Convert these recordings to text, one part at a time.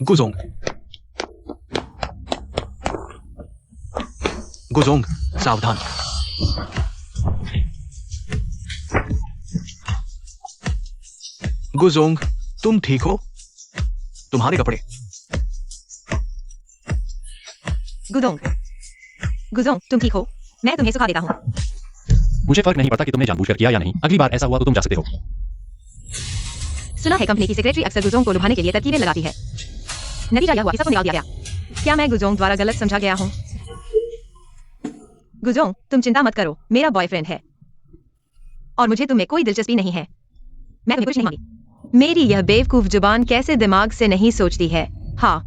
गुजोंग, गुजोंग, सावधान। गुजोंग, तुम ठीक हो? तुम्हारे कपड़े। गुजोंग, गुजोंग, तुम ठीक हो? मैं तुम्हें सुखा देता हूँ। मुझे फर्क नहीं पड़ता कि तुमने जानबूझकर किया या नहीं। अगली बार ऐसा हुआ तो तुम जा सकते हो। सुना है कंपनी की सेक्रेटरी अक्सर गुजोंग को लुभाने के लिए तरकीबें लगाती है। नतीजा यह हुआ कि सबको निकाल दिया गया। क्या मैं गुजोंग द्वारा गलत समझा गया हूँ? गुजोंग, तुम चिंता मत करो, मेरा बॉयफ्रेंड है और मुझे तुम्हें कोई दिलचस्पी नहीं है। मैं तुम्हें कुछ नहीं मांगी। मेरी यह बेवकूफ जुबान कैसे दिमाग से नहीं सोचती है। हाँ,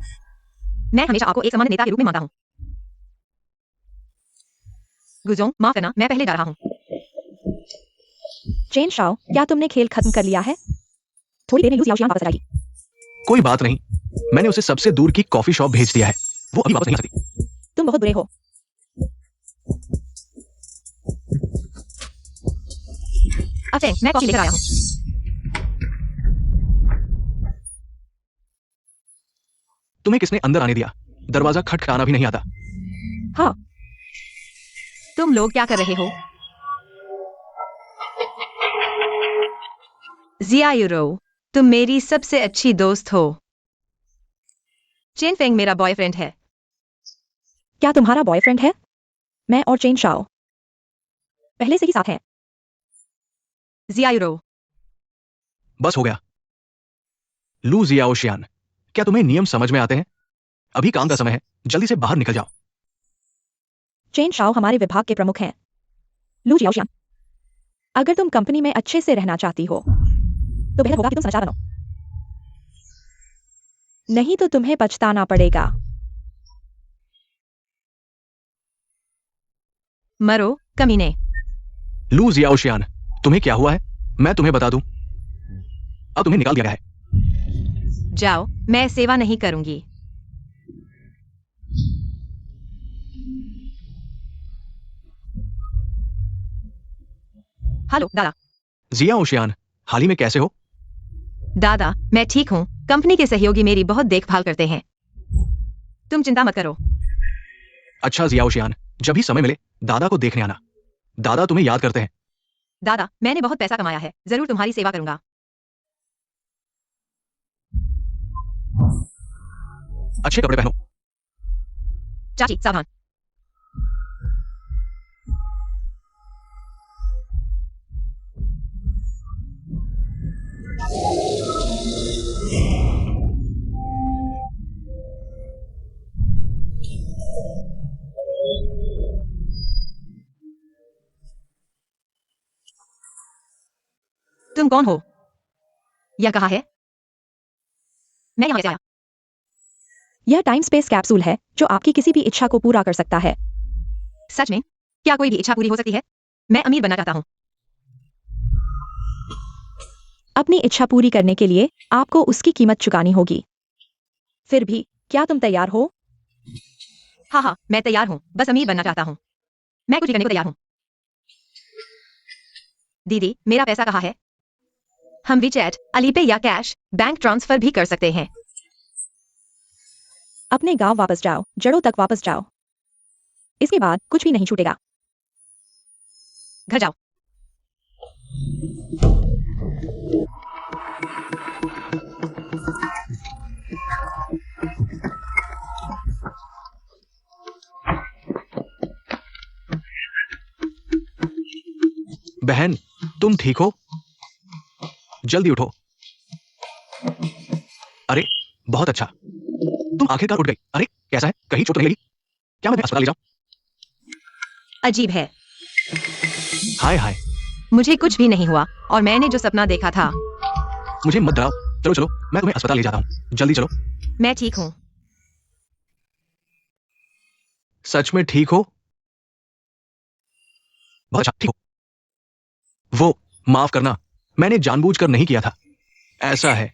मैं हमेशा आपको एक सामान्य नेता के रूप में मानता हूँ। गुजोंग, माफ करना, मैं पहले जा रहा हूँ। चेन शाओ, क्या तुमने खेल खत्म कर लिया है? थोड़ी देर में लू जियाओशियान वापस आ जाएगी। कोई बात नहीं, मैंने उसे सबसे दूर की कॉफी शॉप भेज दिया है। वो अभी वापस नहीं आ सकती। तुम बहुत बुरे हो। अफेंग, मैं कॉफी लेकर आया हूँ। तुम्हें किसने अंदर आने दिया? दरवाजा खटखटाना भी नहीं आता। हाँ, तुम लोग क्या कर रहे हो? जिया यूरो, तुम मेरी सबसे अच्छी दोस्त हो। चेन फेंग मेरा बॉयफ्रेंड है। क्या तुम्हारा बॉयफ्रेंड है? मैं और चेन शाओ पहले से ही साथ हैं। जिया यूरो, बस हो गया। लू जियाओशियान, क्या तुम्हें नियम समझ में आते हैं? अभी काम का समय है, जल्दी से बाहर निकल जाओ। चेन शाओ हमारे विभाग के प्रमुख हैं। लू जियाओशियान, अगर तुम कंपनी में अच्छे से रहना चाहती हो तो बेहतर होगा कि तुम समाचार बनो, नहीं तो तुम्हें पछताना पड़ेगा। मरो कमीने। लू जियाओशियान, तुम्हें क्या हुआ है? मैं तुम्हें बता दूं, अब तुम्हें निकाल दिया गया है। जाओ, मैं सेवा नहीं करूंगी। हेलो दादा। जियाओशियान, हाल ही में कैसे हो? दादा, मैं ठीक हूँ। कंपनी के सहयोगी मेरी बहुत देखभाल करते हैं। तुम चिंता मत करो। अच्छा जियाओशियान, जब भी समय मिले दादा को देखने आना। दादा तुम्हें याद करते हैं। दादा, मैंने बहुत पैसा कमाया है, जरूर तुम्हारी सेवा करूंगा। अच्छे कपड़े पहनो। चाची, सावधान। तुम कौन हो? यह कहाँ है? मैं यहाँ कैसे आया? यह टाइम स्पेस कैप्सूल है जो आपकी किसी भी इच्छा को पूरा कर सकता है। सच में? क्या कोई भी इच्छा पूरी हो सकती है? मैं अमीर बनना चाहता हूँ। अपनी इच्छा पूरी करने के लिए आपको उसकी कीमत चुकानी होगी। फिर भी क्या तुम तैयार हो? हाँ हाँ, मैं तैयार हूँ, बस अमीर बनना चाहता हूँ। मैं कुछ भी करने को तैयार हूँ। दीदी, मेरा पैसा कहाँ है? हम वीचैट, अलीपे या कैश, बैंक ट्रांसफर भी कर सकते हैं। अपने गांव वापस जाओ, जड़ों तक वापस जाओ। इसके बाद कुछ भी नहीं छूटेगा। घर जाओ। बहन, तुम ठीक हो? जल्दी उठो। अरे बहुत अच्छा, तुम आखिरकार उठ गई। अरे कैसा है? कहीं चोट नहीं लगी? क्या मैं अस्पताल ले जाऊं? अजीब है। हाय हाय। मुझे कुछ भी नहीं हुआ और मैंने जो सपना देखा था। मुझे मत डराओ। चलो चलो, मैं तुम्हें अस्पताल ले जाता हूँ। जल्दी चलो। मैं ठीक हूँ। सच में ठीक हो? बहुत अच्छा, ठीक हो। वो माफ करना, मैंने जानबूझकर नहीं किया था। ऐसा है,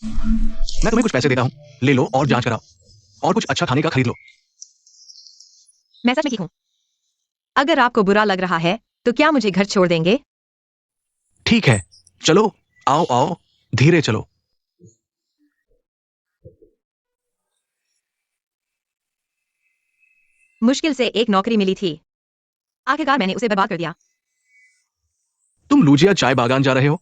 मैं तुम्हें कुछ पैसे देता हूँ, ले लो और जांच कराओ और कुछ अच्छा खाने का खरीद लो। मैं सच में ठीक हूँ। अगर आपको बुरा लग रहा है तो क्या मुझे घर छोड़ देंगे? ठीक है, चलो आओ आओ, धीरे चलो। मुश्किल से एक नौकरी मिली थी, आखिरकार मैंने उसे बर्बाद कर दिया। तुम लूजिया चाय बागान जा रहे हो?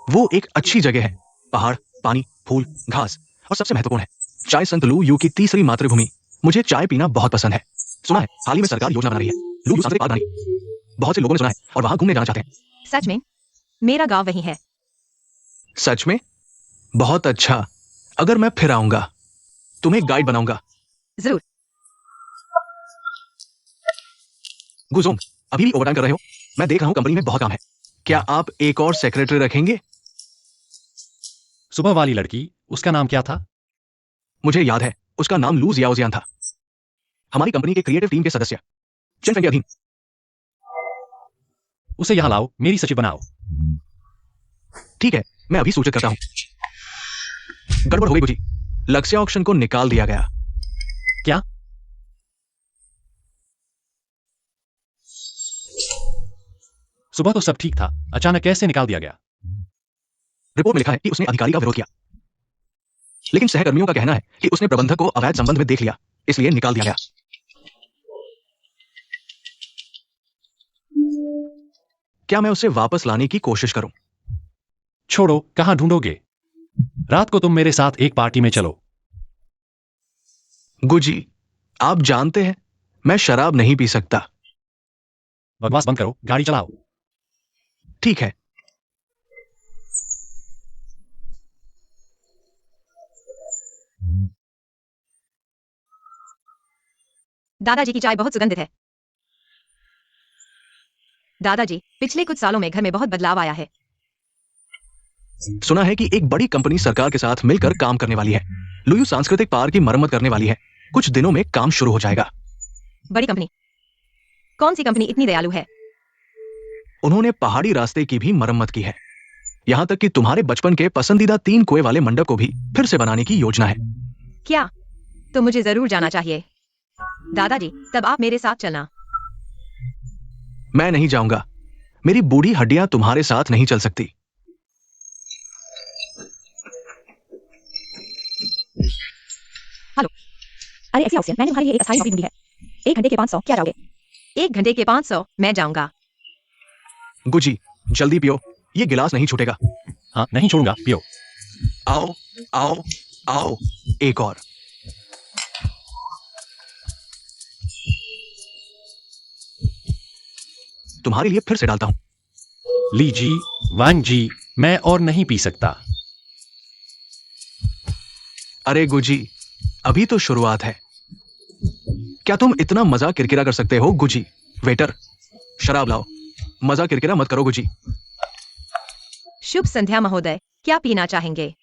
वो एक अच्छी जगह है। पहाड़, पानी, फूल, घास और सबसे महत्वपूर्ण है चाय। संत लू यू की तीसरी मातृभूमि। मुझे चाय पीना बहुत पसंद है। सुना है हाल ही में सरकार योजना बना रही है लू यू सांस्कृतिक पार्क बनाने। बहुत से लोगों ने सुना है और वहां घूमने जाना चाहते हैं। सच में? मेरा गांव वही है। सच में? बहुत अच्छा। अगर मैं फिर आऊंगा तुम्हें गाइड बनाऊंगा। जरूर। गुजोंग, अभी भी ओवरटाइम कर रहे हो? मैं देख रहा हूं कंपनी में बहुत काम है। क्या आप एक और सेक्रेटरी रखेंगे? सुबह वाली लड़की, उसका नाम क्या था? मुझे याद है, उसका नाम लू जियाओजियान था। हमारी कंपनी के क्रिएटिव टीम के सदस्य। चेन फेंग के अधीन। उसे यहां लाओ, मेरी सचिव बनाओ। ठीक है, मैं अभी सूचित करता हूं। गड़बड़ हो गई गुजी। लक्ष्य ऑक्शन को निकाल दिया गया। क्या? सुबह तो सब ठीक था, अचानक कैसे निकाल दिया गया? रिपोर्ट में लिखा है कि उसने अधिकारी का विरोध किया, लेकिन सहकर्मियों का कहना है कि उसने प्रबंधक को अवैध संबंध में देख लिया, इसलिए निकाल दिया गया। क्या मैं उसे वापस लाने की कोशिश करूं? छोड़ो, कहां ढूंढोगे? रात को तुम मेरे साथ एक पार्टी में चलो। गुजी, आप जानते हैं मैं शराब नहीं पी सकता। बकवास बंद करो, गाड़ी चलाओ। ठीक है। दादाजी की चाय बहुत सुगंधित है। दादाजी, पिछले कुछ सालों में घर में बहुत बदलाव आया है। सुना है कि एक बड़ी कंपनी सरकार के साथ मिलकर काम करने वाली है। लुयू सांस्कृतिक पार्क की मरम्मत करने वाली है। कुछ दिनों में काम शुरू हो जाएगा। बड़ी कंपनी? कौन सी कंपनी इतनी दयालु है? उन्होंने पहाड़ी रास्ते की भी मरम्मत की है। यहां तक कि तुम्हारे बचपन के पसंदीदा 3 कुएं वाले मंडप को भी फिर से बनाने की योजना है। क्या? तो मुझे जरूर जाना चाहिए। दादाजी, तब आप मेरे साथ चलना। मैं नहीं जाऊंगा। मेरी बूढ़ी हड्डियां तुम्हारे साथ नहीं चल सकती। हेलो। अरे ऐसी ऑप्शन, मैंने तुम्हारे लिए एक अस्थायी नौकरी ढूंढी है। 1 घंटे के 500, क्या जाओगे? 1 घंटे के 500, मैं जाऊंगा। गुजी, जल्दी पियो, ये गिलास नहीं छूटेगा। हाँ, नहीं छोड़ूंगा, पियो। आओ आओ आओ, एक और। तुम्हारे लिए फिर से डालता हूं। ली जी, वांग जी, मैं और नहीं पी सकता। अरे गुजी, अभी तो शुरुआत है। क्या तुम इतना मजाक किरकिरा कर सकते हो गुजी? वेटर, शराब लाओ। मजाक किरकिरा मत करो गुजी। शुभ संध्या महोदय, क्या पीना चाहेंगे?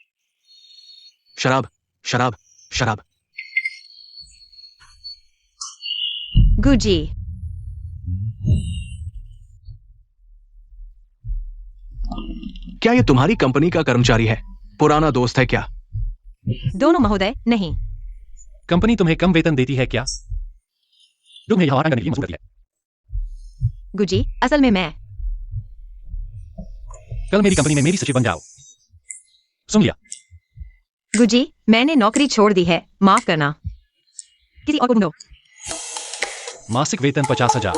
शराब शराब शराब। गुजी। क्या ये तुम्हारी कंपनी का कर्मचारी है? पुराना दोस्त है क्या? दोनों महोदय, नहीं। कंपनी तुम्हें कम वेतन देती है क्या? तुम्हें यहां करने की मजबूरी है। गुजी, असल में मैं। कल मेरी कंपनी में मेरी सचिव बन जाओ। सुन लिया? गुजी, मैंने नौकरी छोड़ दी है, माफ करना। किसी और को ढूंढो। मासिक वेतन 50,000।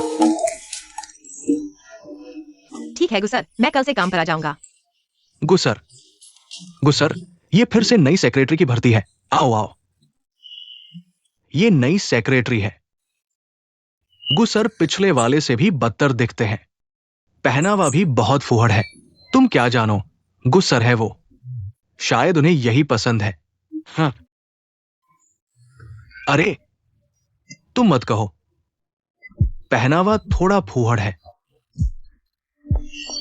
ठीक है गुसर, मैं कल से काम पर आ जाऊंगा। गुसर, गुसर, ये फिर से नई सेक्रेटरी की भर्ती है। आओ आओ। ये नई सेक्रेटरी है। गुसर पिछले वाले से भी बदतर दिखते हैं। पहनावा भी बहुत फुहड़ है। तुम क्या जानो, गुसर है वो। शायद उन्हें यही पसंद है। हाँ। अरे, तुम मत कहो। पहनावा थोड़ा फूहड़ है,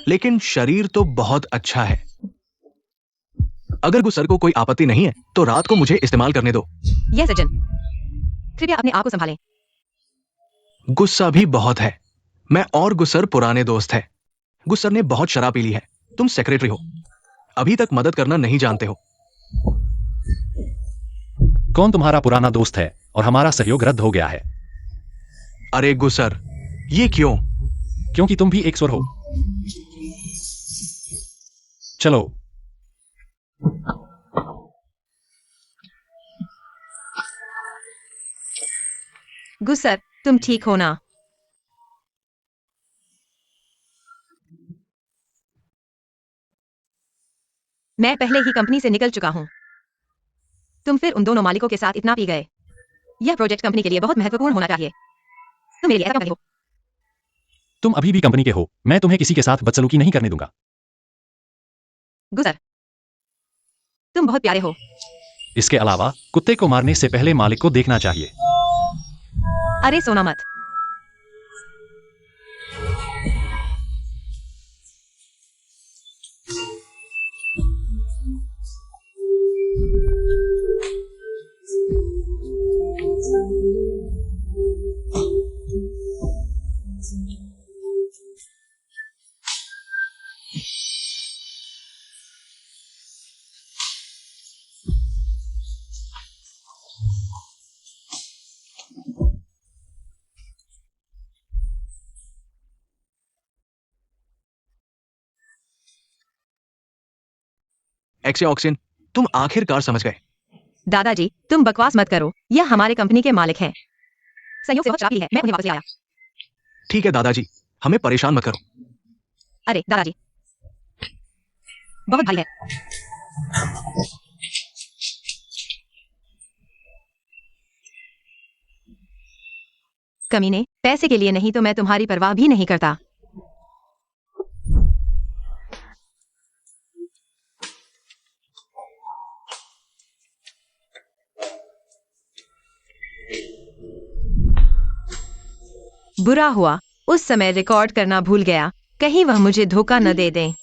लेकिन शरीर तो बहुत अच्छा है। अगर गुसर को कोई आपत्ति नहीं है तो रात को मुझे इस्तेमाल करने दो। यह सज्जन, कृपया अपने आप को संभालें। गुस्सा भी बहुत है। मैं और गुसर पुराने दोस्त हैं। गुसर ने बहुत शराब पी ली है। तुम सेक्रेटरी हो, अभी तक मदद करना नहीं जानते हो। कौन तुम्हारा पुराना दोस्त है और हमारा सहयोग रद्द हो गया है? अरे गुसर, ये क्यों? क्योंकि तुम भी एक स्वर हो। चलो। गुसर, तुम ठीक हो ना? मैं पहले ही कंपनी से निकल चुका हूं। तुम फिर उन दोनों मालिकों के साथ इतना पी गए। यह प्रोजेक्ट कंपनी के लिए बहुत महत्वपूर्ण होना चाहिए। तुम मेरे लिए ऐसा क्यों करते हो? तुम अभी भी कंपनी के हो, मैं तुम्हें किसी के साथ बदसलूकी नहीं करने दूंगा। गुजर, तुम बहुत प्यारे हो। इसके अलावा कुत्ते को मारने से पहले मालिक को देखना चाहिए। अरे सोना मत। एक्सिया ऑक्सिन, तुम आखिरकार समझ गए। दादाजी, तुम बकवास मत करो। यह हमारे कंपनी के मालिक हैं। संयोग से बहुत शराबी है, मैं उन्हें वापस ले आया। ठीक है दादाजी, हमें परेशान मत करो। अरे दादाजी, बहुत भारी है। कमीने, पैसे के लिए नहीं तो मैं तुम्हारी परवाह भी नहीं करता। बुरा हुआ, उस समय रिकॉर्ड करना भूल गया। कहीं वह मुझे धोखा न दे दें।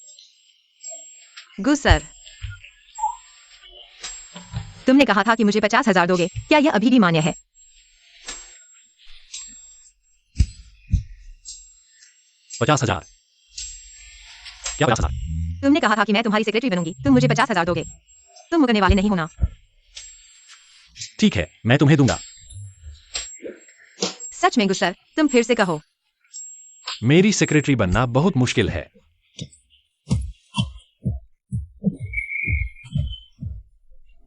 गुसर, तुमने कहा था कि मुझे 50,000 दोगे। क्या यह अभी भी मान्य है? 50,000? क्या 50,000? तुमने कहा था कि मैं तुम्हारी सेक्रेटरी बनूंगी। तुम मुझे 50,000 दोगे। तुम मुकरने वाले नहीं होना। ठीक है, मैं तुम्हें दूंगा। सच में गुस्सर, तुम फिर से कहो। मेरी सेक्रेटरी बनना बहुत मुश्किल है।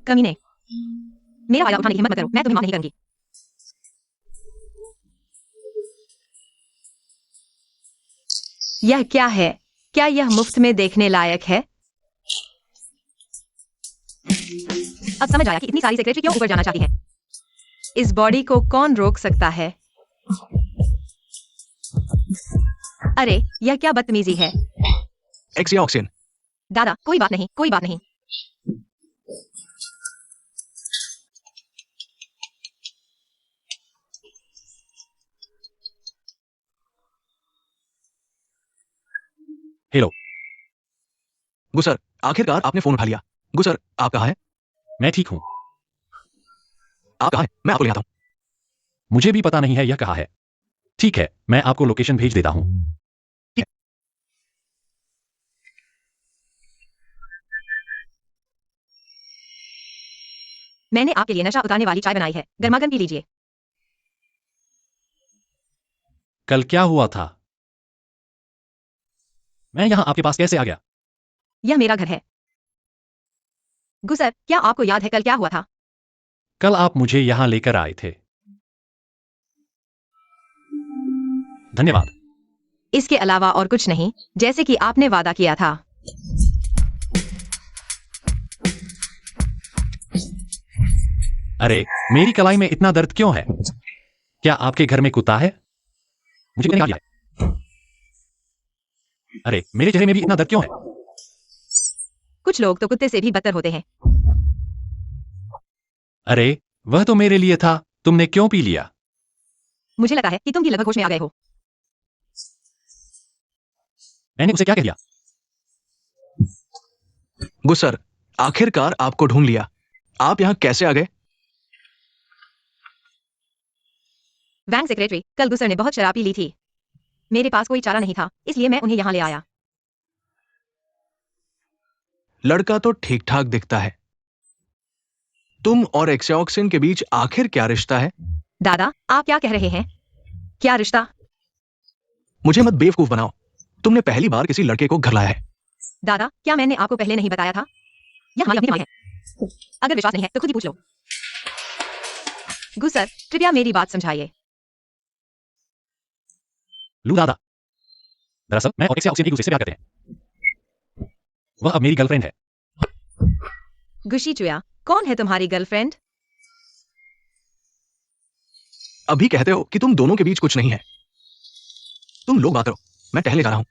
कमीने, मेरा फायदा उठाने की हिम्मत मत करो। मैं तुम्हें माफ नहीं करूंगी। यह क्या है? क्या यह मुफ्त में देखने लायक है? अब समझ आया कि इतनी सारी सेक्रेटरी क्यों ऊपर जाना चाहती है। इस बॉडी को कौन रोक सकता है? अरे, यह क्या बदतमीजी है। एक्सिया ऑक्सिन, दादा, कोई बात नहीं, कोई बात नहीं। हेलो। गुसर, आखिरकार आपने फोन उठा लिया। गुसर, आप कहाँ हैं? मैं ठीक हूं। आप कहाँ हैं? मैं आपको ले आता हूँ। मुझे भी पता नहीं है यह कहाँ है। ठीक है, मैं आपको लोकेशन भेज देता हूं। मैंने आपके लिए नशा उतारने वाली चाय बनाई है। गर्मागर्म पी लीजिए। कल क्या हुआ था? मैं यहां आपके पास कैसे आ गया? यह मेरा घर है। गुसर, क्या आपको याद है कल क्या हुआ था? कल आप मुझे यहां लेकर आए थे। धन्यवाद। इसके अलावा और कुछ नहीं, जैसे कि आपने वादा किया था। अरे, मेरी कलाई में इतना दर्द क्यों है? क्या आपके घर में कुत्ता है? मुझे नहीं है। अरे, मेरे चेहरे में भी इतना दर्द क्यों है? कुछ लोग तो कुत्ते से भी बदतर होते हैं। अरे, वह तो मेरे लिए था। तुमने क्यों पी लिया? मुझे लगता है कि तुम भी लगभग होश में आ गए हो। मैंने उसे क्या कह दिया? गुसर, आखिरकार आपको ढूंढ लिया। आप यहाँ कैसे आ गए? बैंक सेक्रेटरी, कल गुसर ने बहुत शराब पी ली थी। मेरे पास कोई चारा नहीं था, इसलिए मैं उन्हें यहाँ ले आया। लड़का तो ठीक ठाक दिखता है। तुम और एक्सिया ऑक्सिन के बीच आखिर क्या रिश्ता है? दादा, आप क्या कह रहे हैं? क्या रिश्ता? मुझे मत बेवकूफ बनाओ। तुमने पहली बार किसी लड़के को घर लाया है। दादा, क्या मैंने आपको पहले नहीं बताया था? यह हमारी अपनी कमाई है। अगर विश्वास नहीं है तो खुद ही पूछ लो। गुसर, कृपया मेरी बात समझाइए। लू दादा, दरअसल मैं और एक्सिया एक दूसरे से प्यार करते हैं। वह अब मेरी गर्लफ्रेंड है। गुशी चुया, कौन है तुम्हारी गर्लफ्रेंड? अभी कहते हो कि तुम दोनों के बीच कुछ नहीं है। तुम लोग बात करो, मैं टहलने जा रहा हूं।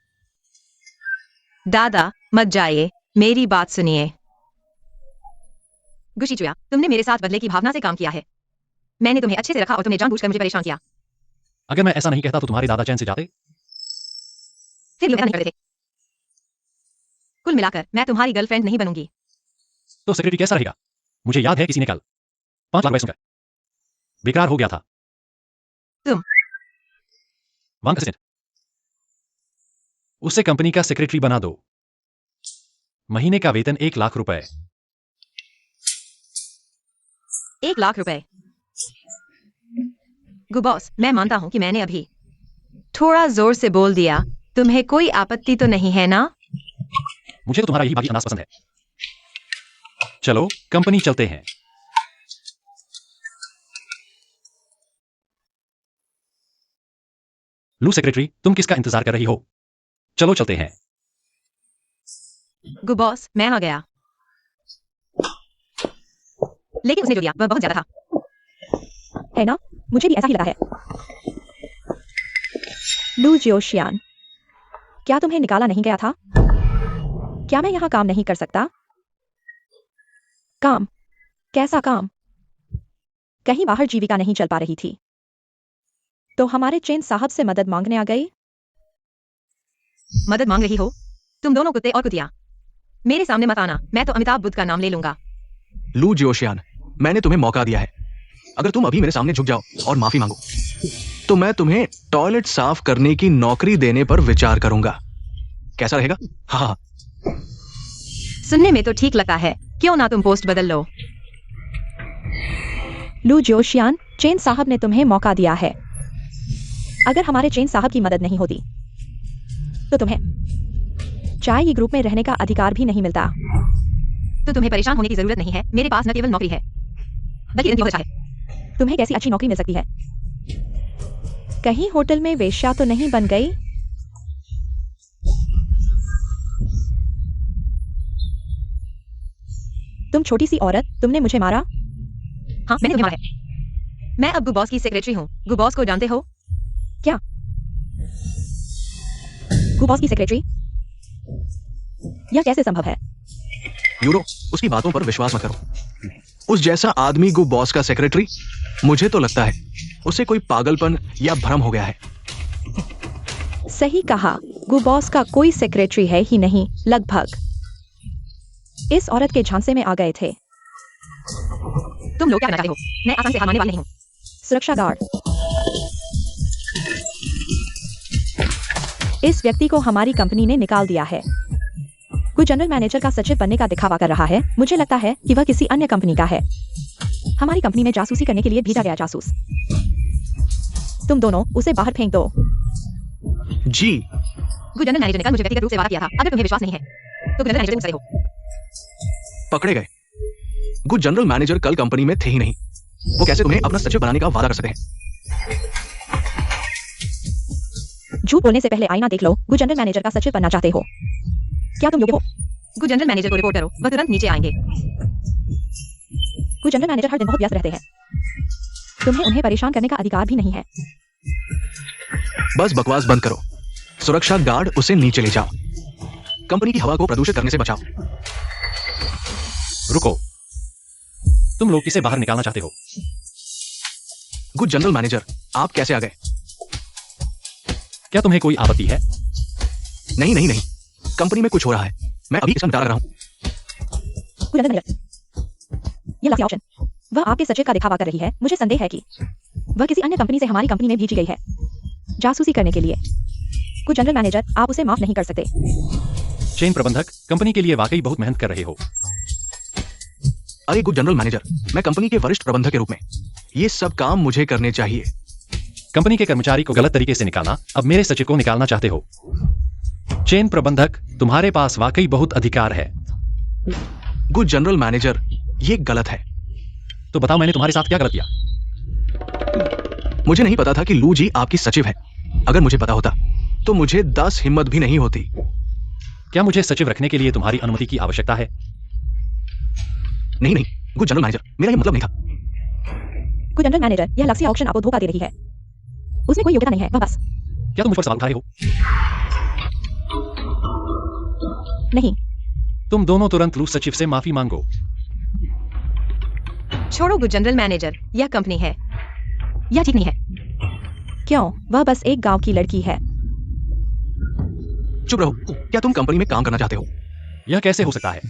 दादा मत जाइए, मेरी बात सुनिए। गुशी चुया, तुमने मेरे साथ बदले की भावना से काम किया है। मैंने तुम्हें अच्छे से रखा और तुमने जानबूझकर मुझे परेशान किया। अगर मैं ऐसा नहीं कहता तो तुम्हारे दादा चैन से जाते। फिर लोग ऐसा नहीं करते थे। कुल मिलाकर मैं तुम्हारी गर्लफ्रेंड नहीं बनूंगी। तो सेक्रेटरी कैसा रहेगा? मुझे याद है किसी ने कल 5 लाख पैसों का बेकार हो गया था। तुम? One assistant. उसे कंपनी का सेक्रेटरी बना दो। महीने का वेतन 1 लाख रुपए। 1 लाख रुपए? गुबॉस, मैं मानता हूं कि मैंने अभी थोड़ा जोर से बोल दिया। तुम्हें कोई आपत्ति तो नहीं है ना? मुझे तो तुम्हारा यही भागी अंदाज पसंद है। चलो कंपनी चलते हैं। लू सेक्रेटरी, तुम किसका इंतजार कर रही हो? चलो चलते हैं। गुबॉस, मैं आ गया। लेकिन उसने जो दिया वह बहुत ज्यादा था। है ना? मुझे भी ऐसा ही लगा है। लू जियोशियान, क्या तुम्हें निकाला नहीं गया था? क्या मैं यहां काम नहीं कर सकता? काम? कैसा काम? कहीं बाहर जीविका नहीं चल पा रही थी तो हमारे चेन साहब से मदद मांगने आ गई। मदद मांग रही हो? तुम दोनों कुत्ते और कुतिया, मेरे सामने मत आना, मैं तो अमिताभ बुद्ध का नाम ले लूंगा। लू जियोशियान, मैंने तुम्हें मौका दिया है। अगर तुम अभी मेरे सामने झुक जाओ और माफी मांगो तो मैं तुम्हें टॉयलेट साफ करने की नौकरी देने पर विचार करूंगा। कैसा रहेगा? हाँ। सुनने में तो ठीक लगता है, क्यों ना तुम पोस्ट बदल लो। लू जियोशियान, चेन साहब ने तुम्हें मौका दिया है। अगर हमारे चेन साहब की मदद नहीं होती तो तुम्हें चाय की ग्रुप में रहने का अधिकार भी नहीं मिलता। तो तुम्हें परेशान होने की जरूरत नहीं है, मेरे पास न केवल नौकरी है बल्कि जिंदगी बहुत अच्छा है। तुम्हें कैसी अच्छी नौकरी मिल सकती है? कहीं होटल में वेश्या तो नहीं बन गई? तुम छोटी सी औरत, तुमने मुझे मारा। हाँ, मैंने तुम्हें मारा है। मैं अब गुबॉस की सेक्रेटरी हूँ। गुबॉस को जानते हो? क्या? गुबॉस की सेक्रेटरी? यह कैसे संभव है? यूरो, उसकी बातों पर विश्वास मत करो। उस जैसा आदमी गु बॉस का सेक्रेटरी? मुझे तो लगता है उसे कोई पागलपन या भ्रम हो गया है। सही कहा, गुबॉस का कोई सेक्रेटरी है ही नहीं। लगभग इस औरत के झांसे में आ गए थे। तुम लोग क्या करना चाहते हो? मैं आसान से हार मानने वाली नहीं हूँ। सुरक्षा गार्ड, इस व्यक्ति को हमारी कंपनी ने निकाल दिया है। कोई जनरल मैनेजर का सचिव बनने का दिखावा कर रहा है। मुझे लगता है कि वह किसी अन्य कंपनी का है। हमारी कंपनी में जासूसी करने के लिए भेजा गया जासूस। तुम दोनों उसे बाहर फेंक दो। जी। जनरल मैनेजर ने कल मुझे व्यक्तिगत रूप से वादा किया था। अगर तुम्हें विश्वास नहीं है तो जनरल मैनेजर से हो। पकड़े गए। गुड जनरल मैनेजर कल कंपनी में थे ही नहीं। वो कैसे तुम्हें अपना सचिव बनाने का वादा कर सकते हैं? झूठ बोलने से पहले आईना देख लो। गुड जनरल मैनेजर का सचिव बनना चाहते हो? क्या तुम योग्य हो? गुड जनरल मैनेजर को रिपोर्ट करो, वह तुरंत नीचे आएंगे। गुड जनरल मैनेजर हर दिन बहुत व्यस्त रहते हैं। तुम्हें उन्हें परेशान करने का अधिकार भी नहीं है। बस बकवास बंद करो। सुरक्षा गार्ड, उसे नीचे ले जाओ। कंपनी की हवा को प्रदूषित करने से बचाओ। रुको, तुम लोग किसे बाहर निकालना चाहते हो? गुड जनरल मैनेजर, आप कैसे आ गए? क्या तुम्हें कोई आपत्ति है? नहीं नहीं नहीं, कंपनी में कुछ हो रहा है। मैं अभी इसका निपटारा कर रहा हूं। गुड जनरल मैनेजर, ये लास्ट ऑप्शन। वह आपके सचिव का दिखावा कर रही है। मुझे संदेह है कि वह किसी अन्य कंपनी से हमारी कंपनी में भेजी गई है जासूसी करने के लिए। गुड जनरल मैनेजर, आप उसे माफ नहीं कर सकते। चेन प्रबंधक, कंपनी के लिए वाकई बहुत मेहनत कर रहे हो। अरे गुड जनरल मैनेजर, मैं कंपनी के वरिष्ठ प्रबंधक के रूप में ये सब काम मुझे करने चाहिए। कंपनी के कर्मचारी को गलत तरीके से निकालना, अब मेरे सचिव को निकालना चाहते हो। चेन प्रबंधक, तुम्हारे पास वाकई बहुत अधिकार है। गुड जनरल मैनेजर, ये गलत है। तो बताओ, मैंने तुम्हारे साथ क्या गलत किया? मुझे नहीं पता था कि लू जी आपकी सचिव है। अगर मुझे पता होता तो मुझे 10 हिम्मत भी नहीं होती। क्या मुझे सचिव रखने के लिए तुम्हारी अनुमति की आवश्यकता है? नहीं नहीं, गुड जनरल मैनेजर, मेरा ये मतलब नहीं था। गुड जनरल मैनेजर, यह लक्ष्य ऑक्शन आपको धोखा दे रही है। उसमें कोई योग्यता नहीं है, वह बस। क्या तुम मुझ पर सवाल उठा रहे हो? नहीं। तुम दोनों तुरंत रूस सचिव से माफी मांगो। छोड़ो गुड जनरल मैनेजर, यह कंपनी है, यह ठीक नहीं है। क्यों? वह बस एक गांव की लड़की है। चुप रहो। क्या तुम कंपनी में काम करना चाहते हो? यह कैसे हो सकता है?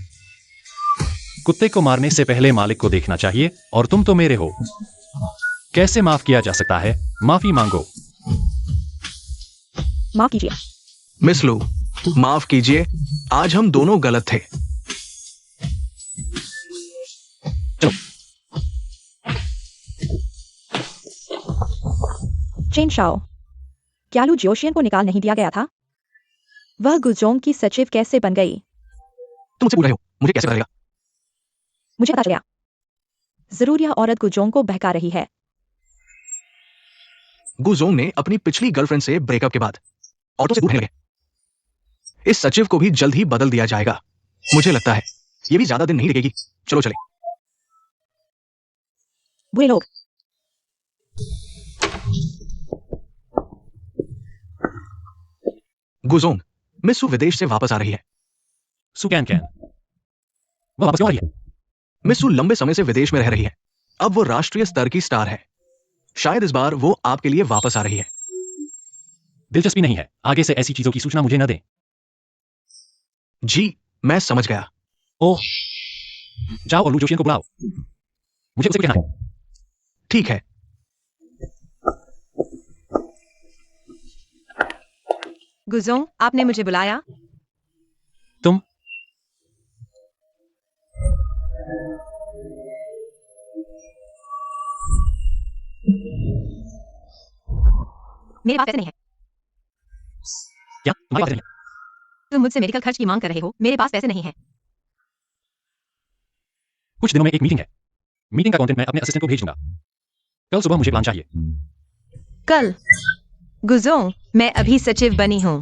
कुत्ते को मारने से पहले मालिक को देखना चाहिए, और तुम तो मेरे हो। कैसे माफ किया जा सकता है? माफी मांगो। माफ कीजिए। मिस लू, माफ कीजिए, आज हम दोनों गलत थे। चलो। चेन शाओ, क्या लू जोशियन को निकाल नहीं दिया गया था? वह गुजोंग की सचिव कैसे बन गई? तुम मुझसे पूछ रहे हो, मुझे कैसे करेगा? मुझे पता चला। जरूर यह औरत गुजोंग को बहका रही है। गुजोंग ने अपनी पिछली गर्लफ्रेंड से ब्रेकअप के बाद ऑटो से दूर रहने लगे। इस सचिव को भी जल्द ही बदल दिया जाएगा। मुझे लगता है ये भी ज्यादा दिन नहीं टिकेगी। चलो चले। बुरे लोग। गुजोंग, मिस सू विदेश से वापस आ रही है। सु कैन कैन, वह वापस क्यों आ रही है? मिस सू लंबे समय से विदेश में रह रही है। अब वो राष्ट्रीय स्तर की स्टार है। शायद इस बार वो आपके लिए वापस आ रही है। दिलचस्पी नहीं है। आगे से ऐसी चीजों की सूचना मुझे न दें। जी, मैं समझ गया। ओह, जाओ और लू जोशियन को बुलाओ। मुझे उसे कुछ कहना है। ठीक है। गुजोंग, आपने मुझे बुलाया? तुम मेरे पास पैसे नहीं है। क्या तुम्हारे पास नहीं है? तुम मुझसे मेडिकल खर्च की मांग कर रहे हो, मेरे पास पैसे नहीं है। कुछ दिनों में एक मीटिंग है। मीटिंग का कंटेंट मैं अपने असिस्टेंट को भेज दूंगा। कल सुबह मुझे प्लान चाहिए। कल? गुजोंग, मैं अभी सचिव बनी हूँ,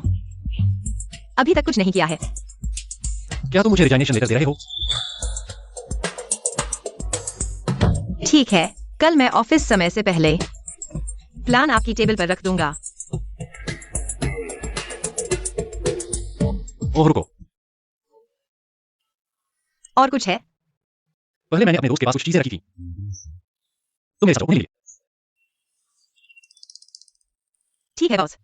अभी तक कुछ नहीं किया है। क्या तुम मुझे रिजाइनेशन लेटर दे रहे हो? ठीक है, कल मैं ऑफिस समय से पहले प्लान आपकी टेबल पर रख दूंगा। ओह रुको, और कुछ है? पहले मैंने अपने दोस्त के पास कुछ चीजें रखी थी। तुम मेरे साथ उन्हें ले लिए। ठीक है बॉस।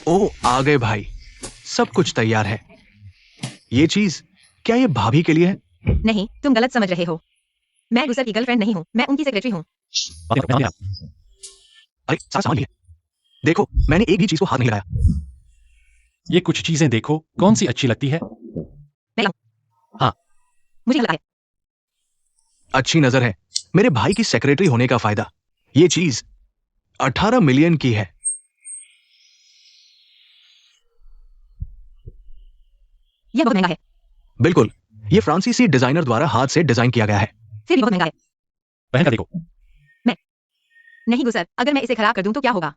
ओ, आ गए भाई। सब कुछ तैयार है। ये चीज क्या ये भाभी के लिए है? नहीं, तुम गलत समझ रहे हो। मैं गुजर की गर्लफ्रेंड नहीं हूँ, मैं उनकी सेक्रेटरी हूँ। बातें अपने आप। अरे सारा सामान लिया। देखो, मैंने एक भी चीज को हाथ नहीं लगाया। ये कुछ चीजें देखो, कौन सी अच्छी लगती है? मैं लाऊं? हाँ। मुझे लगा है। अच्छी नजर है। मेरे भाई की सेक्रेटरी होने का फायदा। ये चीज 18 मिलियन की है। यह बहुत महंगा है। बिल्कुल, ये फ्रांसीसी डिजाइनर द्वारा हाथ से डिजाइन किया गया है। फिर भी बहुत महंगा है। पहन कर देखो। नहीं गुजर, अगर मैं इसे खराब कर दूं तो क्या होगा?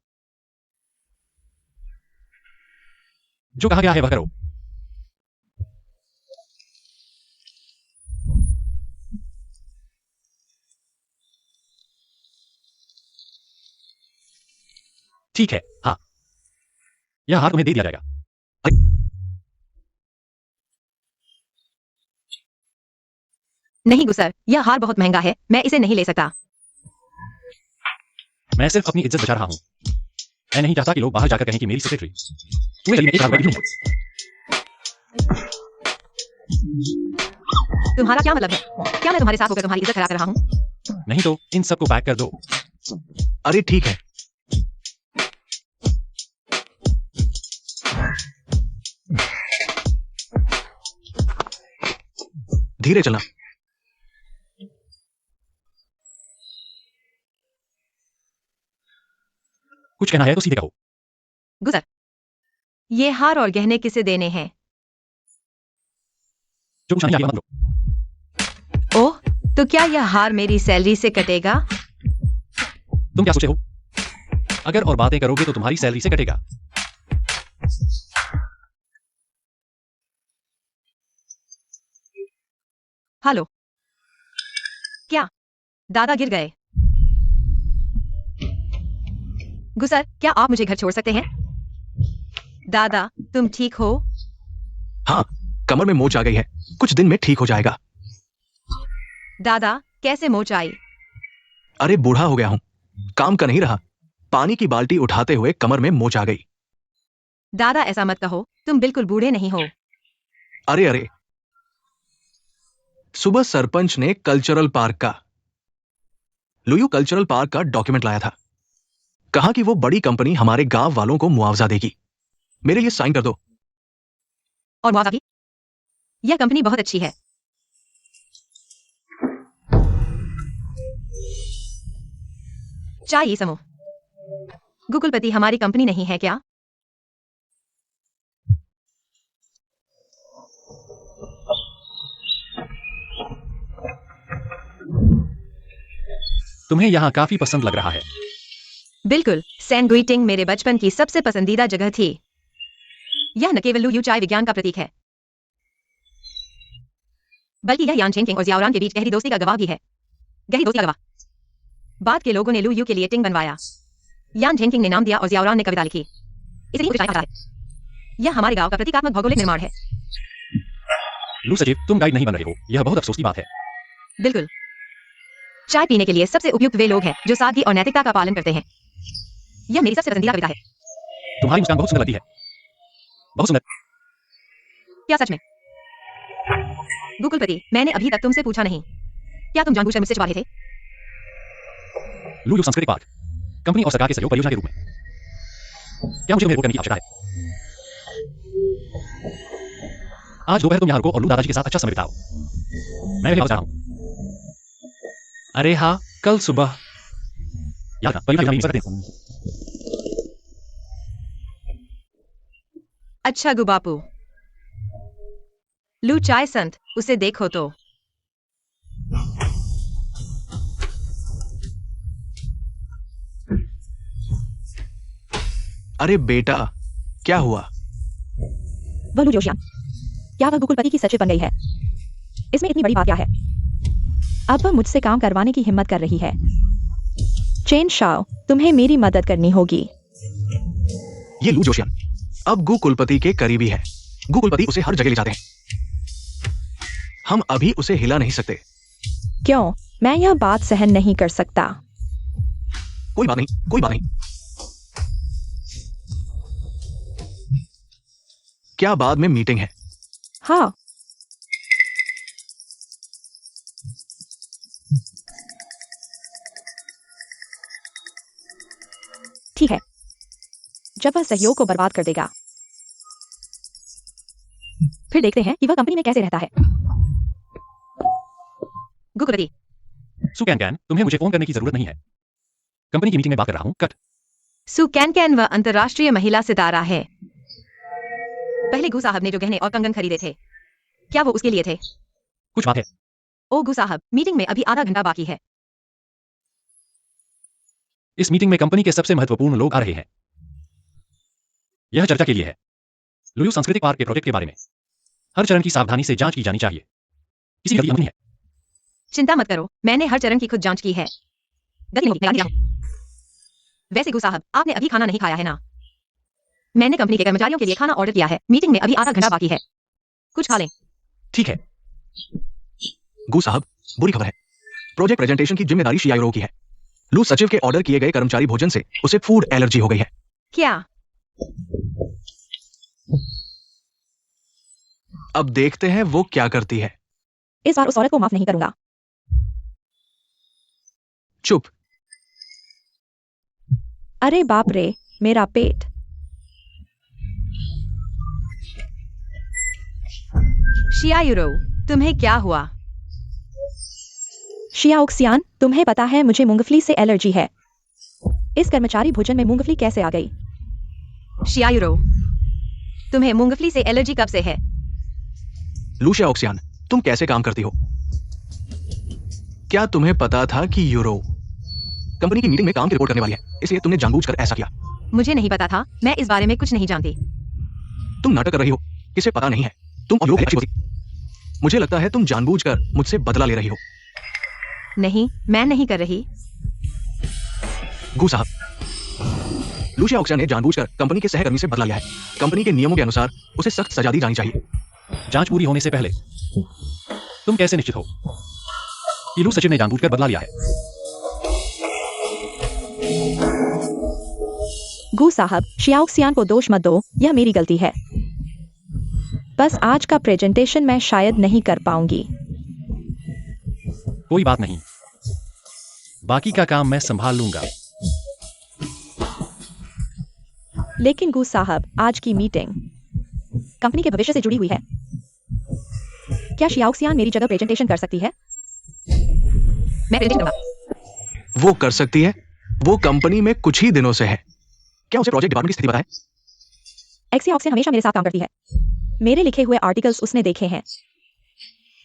जो कहा गया है वह करो। ठीक है, हाँ, यह हार तुम्हें दे दिया जाएगा। नहीं गुजर, यह हार बहुत महंगा है, मैं इसे नहीं ले सकता। मैं सिर्फ अपनी इज्जत बचा रहा हूं। मैं नहीं चाहता कि लोग बाहर जाकर कहें कि मेरी सेक्रेटरी पूरे गली में एक कारोबारी नहीं है। तुम्हारा क्या मतलब है? क्या मैं तुम्हारे साथ होकर तुम्हारी इज्जत खराब कर रहा हूँ? नहीं तो इन सबको पैक कर दो। अरे ठीक है। धीरे चलना। कुछ कहना है तो सीधे कहो। गुजर, ये हार और गहने किसे देने हैं? जो कुछ नहीं चाहिए मत लो। ओह, तो क्या यह हार मेरी सैलरी से कटेगा? तुम क्या सोचते हो? अगर और बातें करोगे तो तुम्हारी सैलरी से कटेगा। हेलो। क्या दादा गिर गए? गुसर, क्या आप मुझे घर छोड़ सकते हैं? दादा, तुम ठीक हो? हाँ, कमर में मोच आ गई है, कुछ दिन में ठीक हो जाएगा। दादा, कैसे मोच आई? अरे बूढ़ा हो गया हूँ, काम का नहीं रहा, पानी की बाल्टी उठाते हुए कमर में मोच आ गई। दादा, ऐसा मत कहो, तुम बिल्कुल बूढ़े नहीं हो। अरे अरे, सुबह सरपंच ने कल्चरल पार्क का डॉक्यूमेंट लाया था। कहा कि वो बड़ी कंपनी हमारे गांव वालों को मुआवजा देगी। मेरे लिए साइन कर दो। और मुआवजा भी? यह कंपनी बहुत अच्छी है। चाहिए समूह। गुकुलपति हमारी कंपनी नहीं है क्या? तुम्हें यहाँ काफी पसंद लग रहा है। बिल्कुल, सैन गुइटिंग मेरे बचपन की सबसे पसंदीदा जगह थी। यह न केवल लुयू चाय विज्ञान का प्रतीक है, बल्कि यह यान चेंकिंग और जियाओरान के बीच गहरी दोस्ती का गवाह भी है। गहरी दोस्ती का गवाह। बाद के लोगों ने लुयू के लिए टिंग बनवाया। यान चेंकिंग ने नाम दिया और जियाओरान ने कविता लिखी। इसलिए मुझे चाय पसंद है। यह हमारे गांव का प्रतीकात्मक भौगोलिक निर्माण है। लू सचिव, तुम गाइड नहीं बन रहे हो, यह बहुत अफसोस की बात है। बिल्कुल। चाय पीने के लिए सबसे उपयुक्त वे लोग हैं जो सादगी और नैतिकता का पालन करते हैं। यह मेरी सबसे पसंदीदा कविता है। तुम्हारी मुस्कान बहुत सुंदर लगती है, बहुत सुंदर। क्या सच में? गुकुलपति, मैंने अभी तक तुमसे पूछा नहीं। क्या तुम जानबूझकर मुझसे छुपा रहे थे? लू सांस्कृतिक पार्क कंपनी और सरकार के सहयोग परियोजना के रूप में। क्या मुझे रिपोर्ट करने की आवश्यकता है? आज दोपहर तुम यहाँ रुको और लू दादाजी के साथ अच्छा समय बिताओ। मैं अभी वापस जा रहा हूँ। अरे हाँ, कल सुबह याद रखना, परियोजना में करते हैं। अच्छा गुबापू। लू चाय संत, उसे देखो तो। अरे बेटा, क्या हुआ? वह लू जोशियान, क्या वह गुकुलपति की सचिव बन गई है? इसमें इतनी बड़ी बात क्या है? अब वह मुझसे काम करवाने की हिम्मत कर रही है। चेन शाओ, तुम्हें मेरी मदद करनी होगी। ये लू जोशियान अब गु कुलपति के करीबी है। गु कुलपति उसे हर जगह ले जाते हैं। हम अभी उसे हिला नहीं सकते। क्यों? मैं यह बात सहन नहीं कर सकता। कोई बात नहीं, कोई बात नहीं। क्या बाद में मीटिंग है? हाँ। ठीक है, जब वह सहयोग को बर्बाद कर देगा, फिर देखते हैं कि वह कंपनी में कैसे रहता है। गुकुलपति, सु कैन कैन, तुम्हें मुझे फोन करने की जरूरत नहीं है। कंपनी की मीटिंग में बात कर रहा हूँ। कट। सु कैन कैन वह अंतर्राष्ट्रीय महिला सितारा है। पहले गु साहब ने जो गहने और कंगन खरीदे थे, क्या वो उसके लिए थे? कुछ बात है। ओ गु साहब, मीटिंग में अभी आधा घंटा बाकी है। इस मीटिंग में कंपनी के सबसे महत्वपूर्ण लोग आ रहे हैं। यह चर्चा के लिए है लुयू सांस्कृतिक पार्क के प्रोजेक्ट के बारे में। हर चरण की सावधानी से जांच की जानी चाहिए। किसी गलती नहीं है। चिंता मत करो, मैंने हर चरण की खुद जांच की है। गलती होगी, मैं जानती हूं। वैसे गु साहब, आपने अभी खाना नहीं खाया है ना? मैंने कंपनी के कर्मचारियों के लिए खाना ऑर्डर किया है। मीटिंग में अभी आधा घंटा बाकी है, कुछ खा लें। ठीक है। गु साहब, बुरी खबर है। प्रोजेक्ट प्रेजेंटेशन की जिम्मेदारी शियाओ की है। लू सचिव के ऑर्डर किए गए कर्मचारी भोजन से उसे फूड एलर्जी हो गई है। क्या? अब देखते हैं वो क्या करती है। इस बार उस औरत को माफ नहीं करूंगा। चुप। अरे बाप रे, मेरा पेट। शियायुरो, तुम्हें क्या हुआ? शियाओक्सियान, तुम्हें पता है मुझे मूंगफली से एलर्जी है। इस कर्मचारी भोजन में मूंगफली कैसे आ गई? शियायुरो, तुम्हें मूंगफली से एलर्जी कब से है? लूशिया ऑक्सियान, तुम कैसे काम करती हो? क्या तुम्हें पता था कि यूरो कंपनी की मीटिंग में काम की रिपोर्ट करने वाली है, इसलिए तुमने जानबूझकर ऐसा किया। मुझे नहीं पता था, मैं इस बारे में कुछ नहीं जानती। तुम नाटक कर रही हो, किसे पता नहीं है। तुम और लोग अच्छी होती। मुझे लगता है तुम जानबूझकर मुझसे बदला ले रही हो। नहीं, मैं नहीं कर रही। गू साहब, लूसिया ऑक्सिया ने जानबूझकर कंपनी के सहकर्मी से बदला लिया है। कंपनी के नियमों के अनुसार उसे सख्त सजा दी जानी चाहिए। जांच पूरी होने से पहले तुम कैसे निश्चित हो कि लू सचिव ने जानबूझकर बदला लिया है? गू साहब, शियाओक्सियान को दोष मत दो, यह मेरी गलती है। बस आज का प्रेजेंटेशन मैं शायद नहीं कर पाऊंगी। कोई बात नहीं, बाकी का काम मैं संभाल लूंगा। लेकिन गू साहब, आज की मीटिंग कंपनी के भविष्य से जुड़ी हुई है। क्या शियाओक्सियान मेरी जगह प्रेजेंटेशन कर सकती है? मैं प्रेजेंटेशन करूंगा। वो कर सकती है, वो कंपनी में कुछ ही दिनों से है। क्या उसे प्रोजेक्ट डिपार्टमेंट की स्थिति पता है? एक्सिया हमेशा मेरे साथ काम करती है। मेरे लिखे हुए आर्टिकल्स उसने देखे हैं।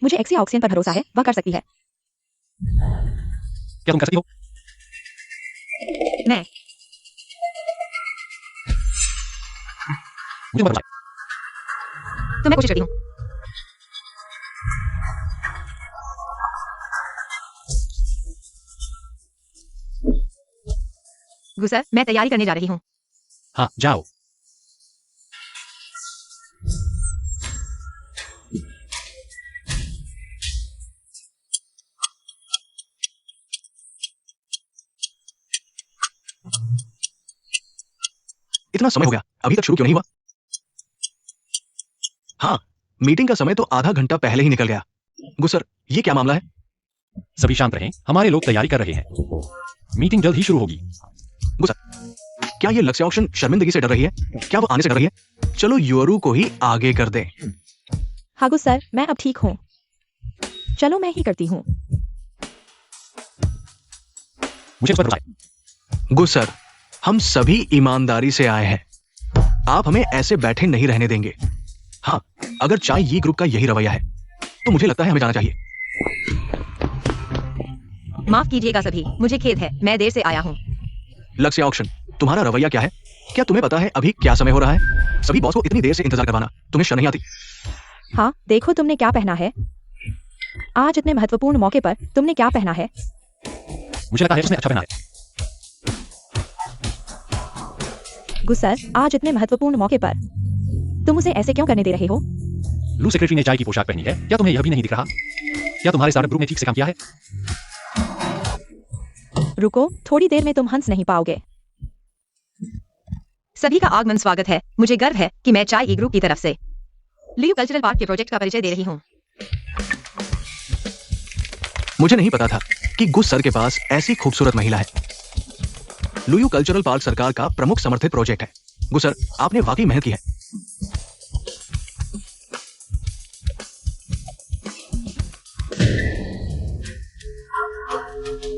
मुझे एक्सिया पर भरोसा है, वह कर सकती है। क्या तुम कर सकती हो? मैं मुझे मत बताओ। तो मैं कोशिश करती हूँ। गुसर, मैं तैयारी करने जा रही हूँ। हाँ, जाओ। इतना समय हो गया, अभी तक शुरू क्यों नहीं हुआ? हाँ, मीटिंग का समय तो आधा घंटा पहले ही निकल गया। गुसर, ये क्या मामला है? सभी शांत रहें, हमारे लोग तैयारी कर रहे हैं। मीटिंग जल्द ही शुरू होगी। गुसर, क्या ये लक्ष्य ऑक्शन शर्मिंदगी से डर रही है? क्या वो आने से डर रही है? चलो योरू को ही आगे कर दे। हाँ सर, मैं अब ठीक हूँ। चलो मैं ही करती हूँ। मुझे इस पर भरोसा है। गुसर, हम सभी ईमानदारी से आए हैं। आप हमें ऐसे बैठे नहीं रहने देंगे। हाँ, अगर चाय ये ग्रुप का यही रवैया है तो मुझे लगता है हमें जाना चाहिए। माफ कीजिएगा सभी, मुझे खेद है, मैं देर से आया हूँ। लक्ष्य ऑक्शन, तुम्हारा रवैया क्या है? क्या तुम्हें पता है अभी क्या समय हो रहा है? सभी बॉस को इतनी देर से इंतजार करवाना तुम्हें शर्म नहीं आती? हाँ, देखो तुमने क्या पहना है। आज इतने महत्वपूर्ण मौके पर तुमने क्या पहना है? मुझे लगता है उसने अच्छा पहना है। गुसर, आज इतने महत्वपूर्ण मौके पर तुम उसे ऐसे क्यों करने दे रहे हो? लू सेक्रेटरी ने चाय की पोशाक पहनी है, क्या तुम्हें यह भी नहीं दिख रहा? क्या तुम्हारे स्टार्टअप ग्रुप ने ठीक से काम किया है? रुको, थोड़ी देर में तुम हंस नहीं पाओगे। सभी का आगमन स्वागत है। मुझे गर्व है कि मैं चाय ई ग्रुप की तरफ से लियू कल्चरल पार्क के प्रोजेक्ट का परिचय दे रही हूँ। मुझे नहीं पता था कि गुस सर के पास ऐसी खूबसूरत महिला है। लुयू कल्चरल पार्क सरकार का प्रमुख समर्थित प्रोजेक्ट है। गुसर, आपने वाकई मेहनत की है।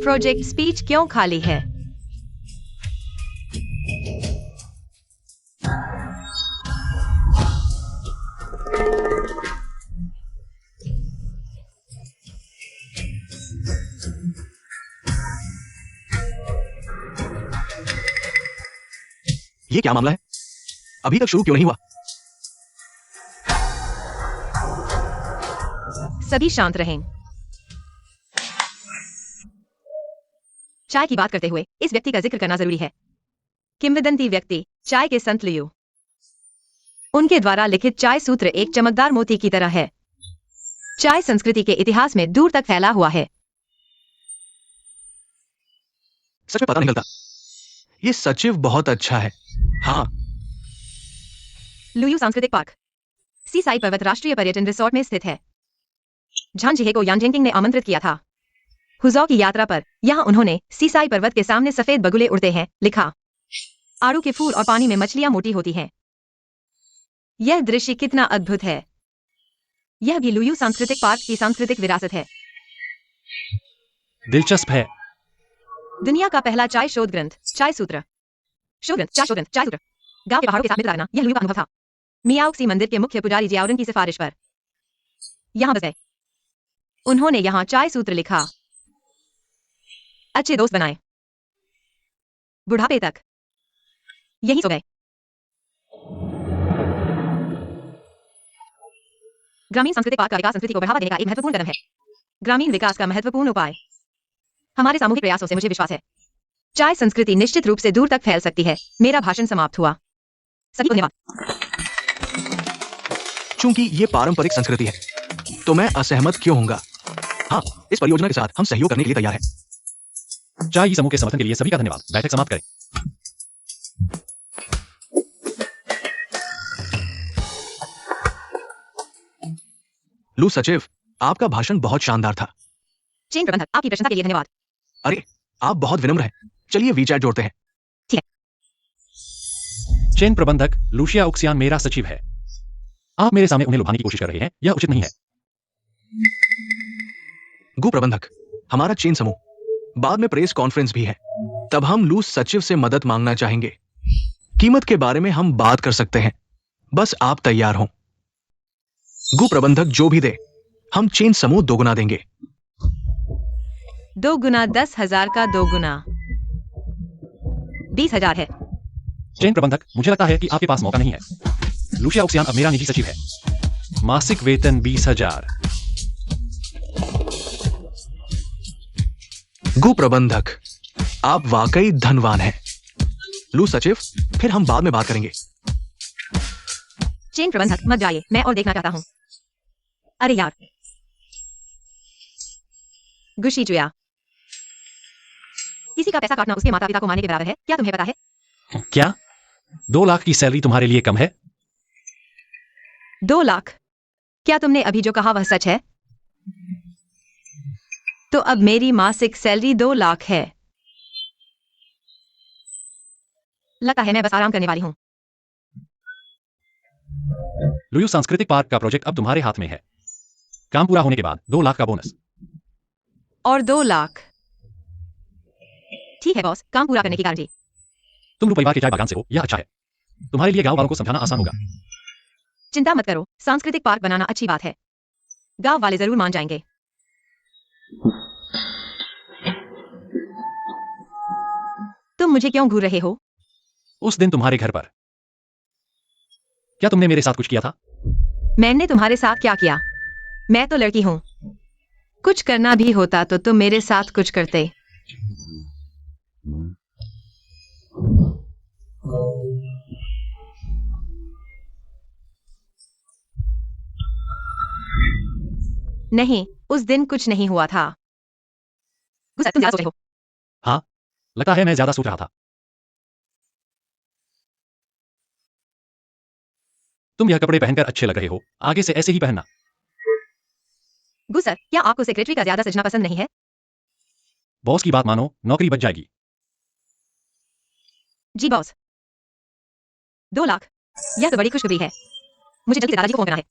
प्रोजेक्ट स्पीच क्यों खाली है? ये क्या मामला है? अभी तक शुरू क्यों नहीं हुआ? सभी शांत रहें। चाय की बात करते हुए इस व्यक्ति का जिक्र करना जरूरी है। किंवदंती व्यक्ति, चाय के संत लियू। उनके द्वारा लिखित चाय सूत्र एक चमकदार मोती की तरह है। चाय संस्कृति के इतिहास में दूर तक फैला हुआ है। सच में पता नहीं चलता। ये सचिव बहुत अच्छा है। हाँ, लुयू सांस्कृतिक पार्क सीसाई पर्वत राष्ट्रीय पर्यटन रिसोर्ट में स्थित है। झांझिहे को यांजेंकिंग ने आमंत्रित किया था। हुजौ की यात्रा पर यहाँ उन्होंने सीसाई पर्वत के सामने सफेद बगुले उड़ते हैं लिखा। आड़ू के फूल और पानी में मछलियां मोटी होती हैं। यह दृश्य कितना अद्भुत है। यह भी लुयू सांस्कृतिक पार्क की सांस्कृतिक विरासत है। दिलचस्प है। दुनिया का पहला चाय शोध ग्रंथ, चाय सूत्र। चाय सूत्र गांव के पहाड़ों के साथ मित्र लगना, यह लुयू का अनुभव था। मियाओक्सी मंदिर के मुख्य पुजारी जियाओरन की सिफारिश पर यहां बस गए। उन्होंने यहां चाय सूत्र लिखा। अच्छे दोस्त बनाए। बुढ़ापे तक यही सो गए। ग्रामीण सांस्कृतिक पार्क का विकास संस्कृति को बढ़ावा देने का एक महत्वपूर्ण कदम है। ग्रामीण विकास का महत्वपूर्ण उपाय। हमारे सामूहिक प्रयासों से मुझे विश्वास है चाय संस्कृति निश्चित रूप से दूर तक फैल सकती है। मेरा भाषण समाप्त हुआ। सभी को धन्यवाद। चूंकि ये पारंपरिक संस्कृति है, तो मैं असहमत क्यों होऊंगा? हाँ, इस परियोजना के साथ हम सहयोग करने के लिए तैयार हैं। चाय समूह के समर्थन के लिए सभी का धन्यवाद। बैठक समाप्त करें। लू सचिव, आपका भाषण बहुत शानदार था। चेन प्रबंधक, आपकी प्रशंसा के लिए धन्यवाद। अरे, आप बहुत विनम्र हैं। चलिए वीचैट जोड़ते हैं। चेन प्रबंधक लूशिया उक्सियान मेरा सचिव है। आप मेरे सामने उन्हें लुभाने की कोशिश कर रहे हैं, यह उचित नहीं है। गु प्रबंधक, हमारा चेन समूह बाद में प्रेस कॉन्फ्रेंस भी है, तब हम लू सचिव से मदद मांगना चाहेंगे। कीमत के बारे में हम बात कर सकते हैं, बस आप तैयार हों। गु प्रबंधक जो भी दे, हम चेन समूह दोगुना देंगे। 2 गुना 10,000 का 2 गुना 20,000 है। चेन प्रबंधक, मुझे लगता है कि आपके पास मौका नहीं है। लूशिया उक्सियान अब मेरा निजी सचिव है। मासिक वेतन 20,000। गु प्रबंधक, आप वाकई धनवान हैं। लू सचिव, फिर हम बाद में बात करेंगे। चेन प्रबंधक, मत जाइए, मैं और देखना चाहता हूं। अरे यार, गुशी चुया, किसी का पैसा काटना उसके माता पिता को मारने के बराबर है, क्या तुम्हें पता है? क्या 2 लाख की सैलरी तुम्हारे लिए कम है? 2 लाख? क्या तुमने अभी जो कहा वह सच है? तो अब मेरी मासिक सैलरी 2 लाख है। लगता है मैं बस आराम करने वाली हूं। लुयू सांस्कृतिक पार्क का प्रोजेक्ट अब तुम्हारे हाथ में है। काम पूरा होने के बाद 2 लाख का बोनस। और 2 लाख। ठीक है बॉस, काम पूरा करने की गारंटी। तुम लू परिवार के चाय बागान से हो, यह अच्छा है। तुम्हारे लिए गांव वालों को समझाना आसान होगा। चिंता मत करो, सांस्कृतिक पार्क बनाना अच्छी बात है। गांव वाले जरूर मान जाएंगे। तुम मुझे क्यों घूर रहे हो? उस दिन तुम्हारे घर पर क्या तुमने मेरे साथ कुछ किया था? मैंने तुम्हारे साथ क्या किया? मैं तो लड़की हूं। कुछ करना भी होता तो तुम मेरे साथ कुछ करते। नहीं, उस दिन कुछ नहीं हुआ था। गुस्सा, तुम ज्यादा सोच रहे हो। हाँ, लगता है मैं ज्यादा सोच रहा था। तुम यह कपड़े पहनकर अच्छे लग रहे हो, आगे से ऐसे ही पहनना। गुस्सा, क्या आपको सेक्रेटरी का ज्यादा सजना पसंद नहीं है? बॉस की बात मानो, नौकरी बच जाएगी। जी बॉस। 2 लाख, यह तो बड़ी खुशखबरी है। मुझे जल्दी से दादाजी को फोन करना है।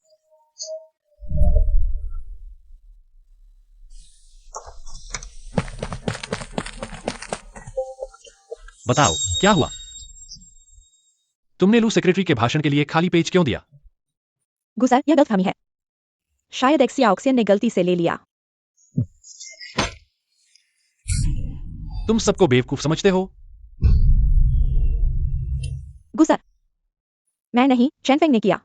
बताओ, क्या हुआ? तुमने लू सेक्रेटरी के भाषण के लिए खाली पेज क्यों दिया? गुसर, यह गलतफहमी है। शायद एक्सिया ऑक्सियन ने गलती से ले लिया। तुम सबको बेवकूफ समझते हो? गुसर, मैं नहीं, चैनफेंग ने किया।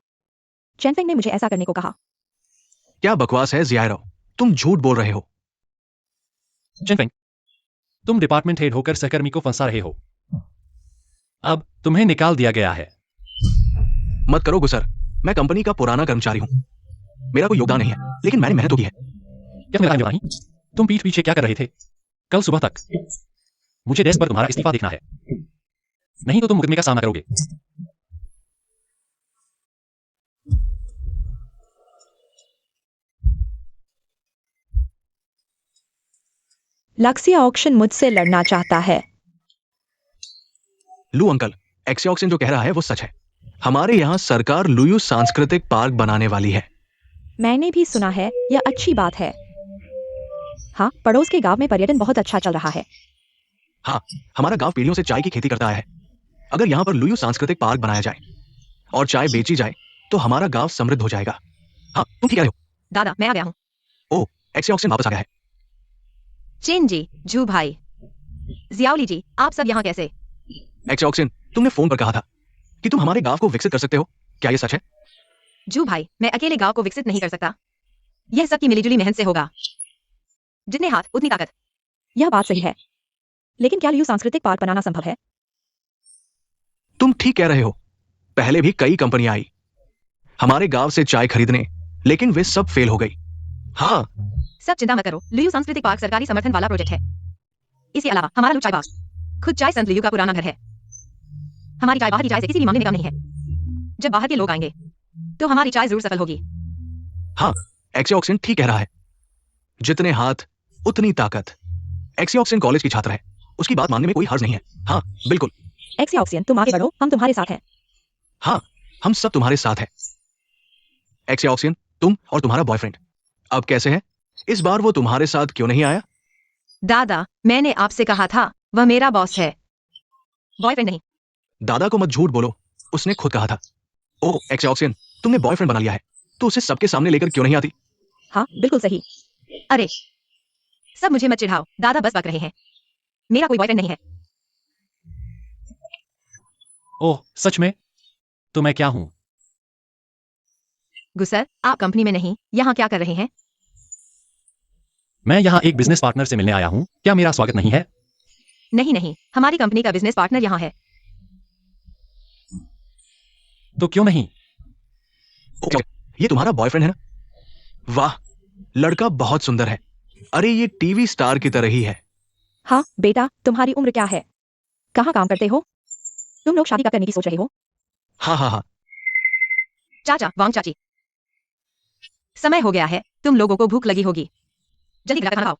चैनफेंग ने मुझे ऐसा करने को कहा। क्या बकवास है जियारो, तुम झूठ बोल रहे हो। चैनफेंग, तुम डिपार्टमेंट हेड होकर सहकर्मी को फंसा रहे हो। अब तुम्हें निकाल दिया गया है। मत करो गुसर, मैं कंपनी का पुराना कर्मचारी हूं। मेरा कोई योगदान नहीं है, लेकिन मैंने मेहनत तो की है। क्या मेरा नहीं? तुम पीठ पीछे क्या कर रहे थे कल सुबह तक? मुझे डेस्क पर तुम्हारा इस्तीफा देखना है, नहीं तो तुम मुकदमे का सामना करोगे। लक्ष्य ऑक्शन मुझसे लड़ना चाहता है। लू अंकल, एक्सियोक्सिन जो कह रहा है वो सच है। हमारे यहाँ सरकार लुयू सांस्कृतिक पार्क बनाने वाली है। मैंने भी सुना है, यह अच्छी बात है। हाँ, पड़ोस के गांव में पर्यटन बहुत अच्छा चल रहा है। हाँ, हमारा गांव पीढ़ियों से चाय की खेती करता आया है। अगर यहाँ पर लुयू सांस्कृतिक पार्क बनाया जाए और चाय बेची जाए तो हमारा गांव समृद्ध हो जाएगा। हाँ, तुम ठीक कह रहे हो। दादा, मैं आ गया हूँ। ओह, एक्सियोक्सिन वापस आ गया है। चेन जी, झू भाई, जियाओली जी, आप सब यहाँ कैसे? एक्सऑक्सिन, तुमने फोन पर कहा था कि तुम हमारे गांव को विकसित कर सकते हो। क्या यह सच है? जू भाई, मैं अकेले गांव को विकसित नहीं कर सकता। यह सबकी मिलीजुली मेहनत से होगा। जितने हाथ उतनी ताकत। यह बात सही है, लेकिन क्या लियू सांस्कृतिक पार्क बनाना संभव है? तुम ठीक कह रहे हो। पहले भी कई कंपनियां आई हमारे गांव से चाय खरीदने, लेकिन वे सब फेल हो गई। हाँ, सब चिंता मत करो, लियू सांस्कृतिक पार्क सरकारी समर्थन वाला प्रोजेक्ट है। इसके अलावा हमारा लू चाय बाग खुद चाय संत लियू का पुराना घर है। हमारी चाय बाहर की चाय से किसी भी मामले में कम नहीं है। जब बाहर के लोग आएंगे तो हमारी चाय जरूर सफल होगी। हाँ, एक्सऑक्सिन ठीक कह रहा है। जितने हाथ उतनी ताकत। एक्सऑक्सिन कॉलेज की छात्र है, उसकी बात मानने में कोई हर्ज नहीं है। हाँ, बिल्कुल। एक्सऑक्सिन, तुम आगे बढ़ो, हम तुम्हारे साथ हैं। हाँ, हम सब तुम्हारे साथ हैं। एक्सऑक्सिन, तुम और तुम्हारा बॉयफ्रेंड अब कैसे है? इस बार वो तुम्हारे साथ क्यों नहीं आया? दादा, मैंने आपसे कहा था, वह मेरा बॉस है, बॉयफ्रेंड नहीं। दादा को मत झूठ बोलो, उसने खुद कहा था। ओह एक्सऑक्सिन, तुमने बॉयफ्रेंड बना लिया है तो उसे सबके सामने लेकर क्यों नहीं आती? हाँ, बिल्कुल सही। अरे, सब मुझे मत चिढ़ाओ, दादा बस बक रहे हैं। मेरा कोई बॉयफ्रेंड नहीं है। ओह, सच में? तो मैं क्या हूं? गुसर, आप कंपनी में नहीं, यहाँ क्या कर रहे हैं? मैं यहाँ एक बिजनेस पार्टनर से मिलने आया हूँ। क्या मेरा स्वागत नहीं है? नहीं नहीं, हमारी कंपनी का बिजनेस पार्टनर यहाँ है। तो क्यों नहीं? ओह, ये तुम्हारा बॉयफ्रेंड है ना? वाह, लड़का बहुत सुंदर है। अरे ये टीवी स्टार की तरह ही है। हाँ बेटा, तुम्हारी उम्र क्या है? कहाँ काम करते हो? तुम लोग शादी का करने की सोच रहे हो? हाँ हाँ हाँ। चाचा, वांग चाची, समय हो गया है, तुम लोगों को भूख लगी होगी। जल्दी खाना खाओ।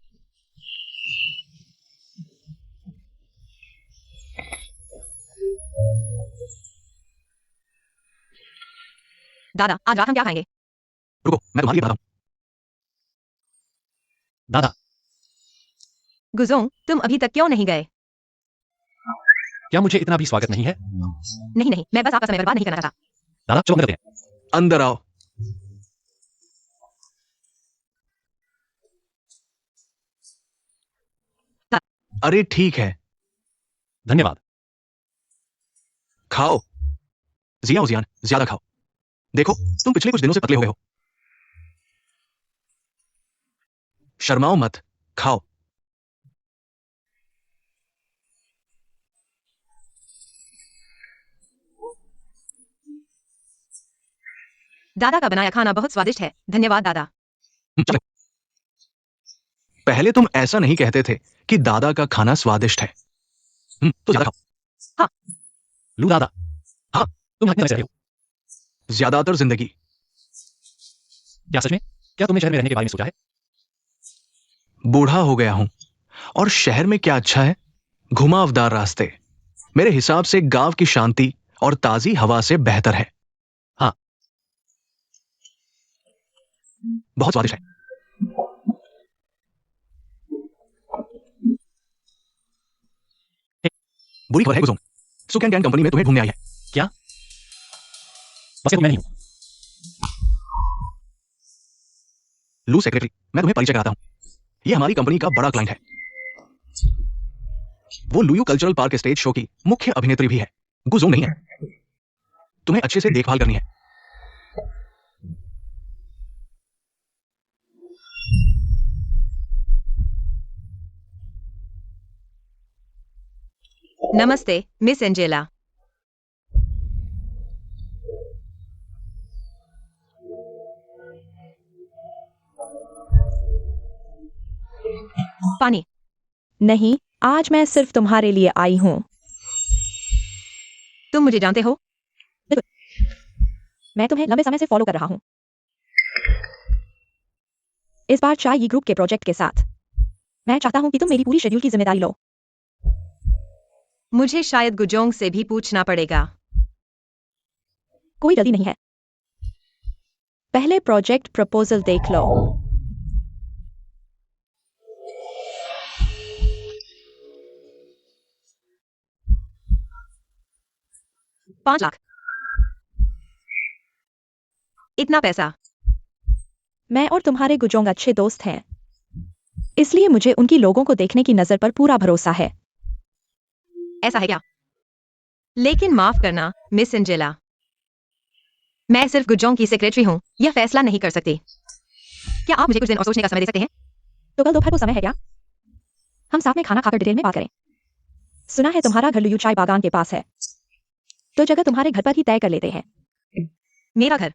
दादा, आज रात हम क्या खाएंगे? रुको, मैं तुम्हारे लिए बनाता हूँ। दादा, गुजोंग, तुम अभी तक क्यों नहीं गए? क्या मुझे इतना भी स्वागत नहीं है? नहीं नहीं, मैं बस आपका समय बर्बाद नहीं करना चाहता। दादा, चलो अंदर चलते हैं। अंदर आओ। अरे ठीक है, धन्यवाद। खाओ। जिया जियान, ज्यादा खाओ। देखो, तुम पिछले कुछ दिनों से पतले हो गए हो। शर्माओ मत, खाओ। दादा का बनाया खाना बहुत स्वादिष्ट है, धन्यवाद दादा। चलो। पहले तुम ऐसा नहीं कहते थे कि दादा का खाना स्वादिष्ट है। तो ज्यादा खाओ। लू दादा। हाँ। तुम हकने रहे हो। ज्यादातर जिंदगी। क्या सच में? क्या तुमने शहर में रहने के बारे में सोचा है? बूढ़ा हो गया हूं और शहर में क्या अच्छा है? घुमावदार रास्ते मेरे हिसाब से गांव की शांति और ताजी हवा से बेहतर है। हाँ। बहुत स्वादिष्ट है। बुरी खबर है गुजोंग, सुकैन कैन कंपनी में तुम्हें ढूंढने आई है। क्या? बस ये तो मैं नहीं हूं। लू सेक्रेटरी, मैं तुम्हें परिचय कराता हूं। यह हमारी कंपनी का बड़ा क्लाइंट है। वो लुयू कल्चरल पार्क स्टेज शो की मुख्य अभिनेत्री भी है। गुजोंग नहीं है। तुम्हें अच्छे से देखभाल करनी है। नमस्ते, मिस एंजेला। पानी। नहीं, आज मैं सिर्फ तुम्हारे लिए आई हूँ। तुम मुझे जानते हो? मैं तुम्हें लंबे समय से फॉलो कर रहा हूँ। इस बार चाय ई ग्रुप के प्रोजेक्ट के साथ मैं चाहता हूँ कि तुम मेरी पूरी शेड्यूल की जिम्मेदारी लो। मुझे शायद गुजोंग से भी पूछना पड़ेगा। कोई जल्दी नहीं है। पहले प्रोजेक्ट प्रपोजल देख लो। 5 लाख। इतना पैसा? मैं और तुम्हारे गुजोंग अच्छे दोस्त हैं, इसलिए मुझे उनकी लोगों को देखने की नजर पर पूरा भरोसा है। ऐसा है क्या? लेकिन माफ करना मिस एंजेला, मैं सिर्फ गुजोंग की सेक्रेटरी हूँ, यह फैसला नहीं कर सकती। क्या आप मुझे कुछ दिन और सोचने का समय दे सकते हैं? तो कल दोपहर को समय है क्या? हम साथ में खाना खाकर डिटेल में बात करें। सुना है तुम्हारा घर लुयू चाय बागान के पास है, तो जगह तुम्हारे घर पर ही तय कर लेते हैं। मेरा घर?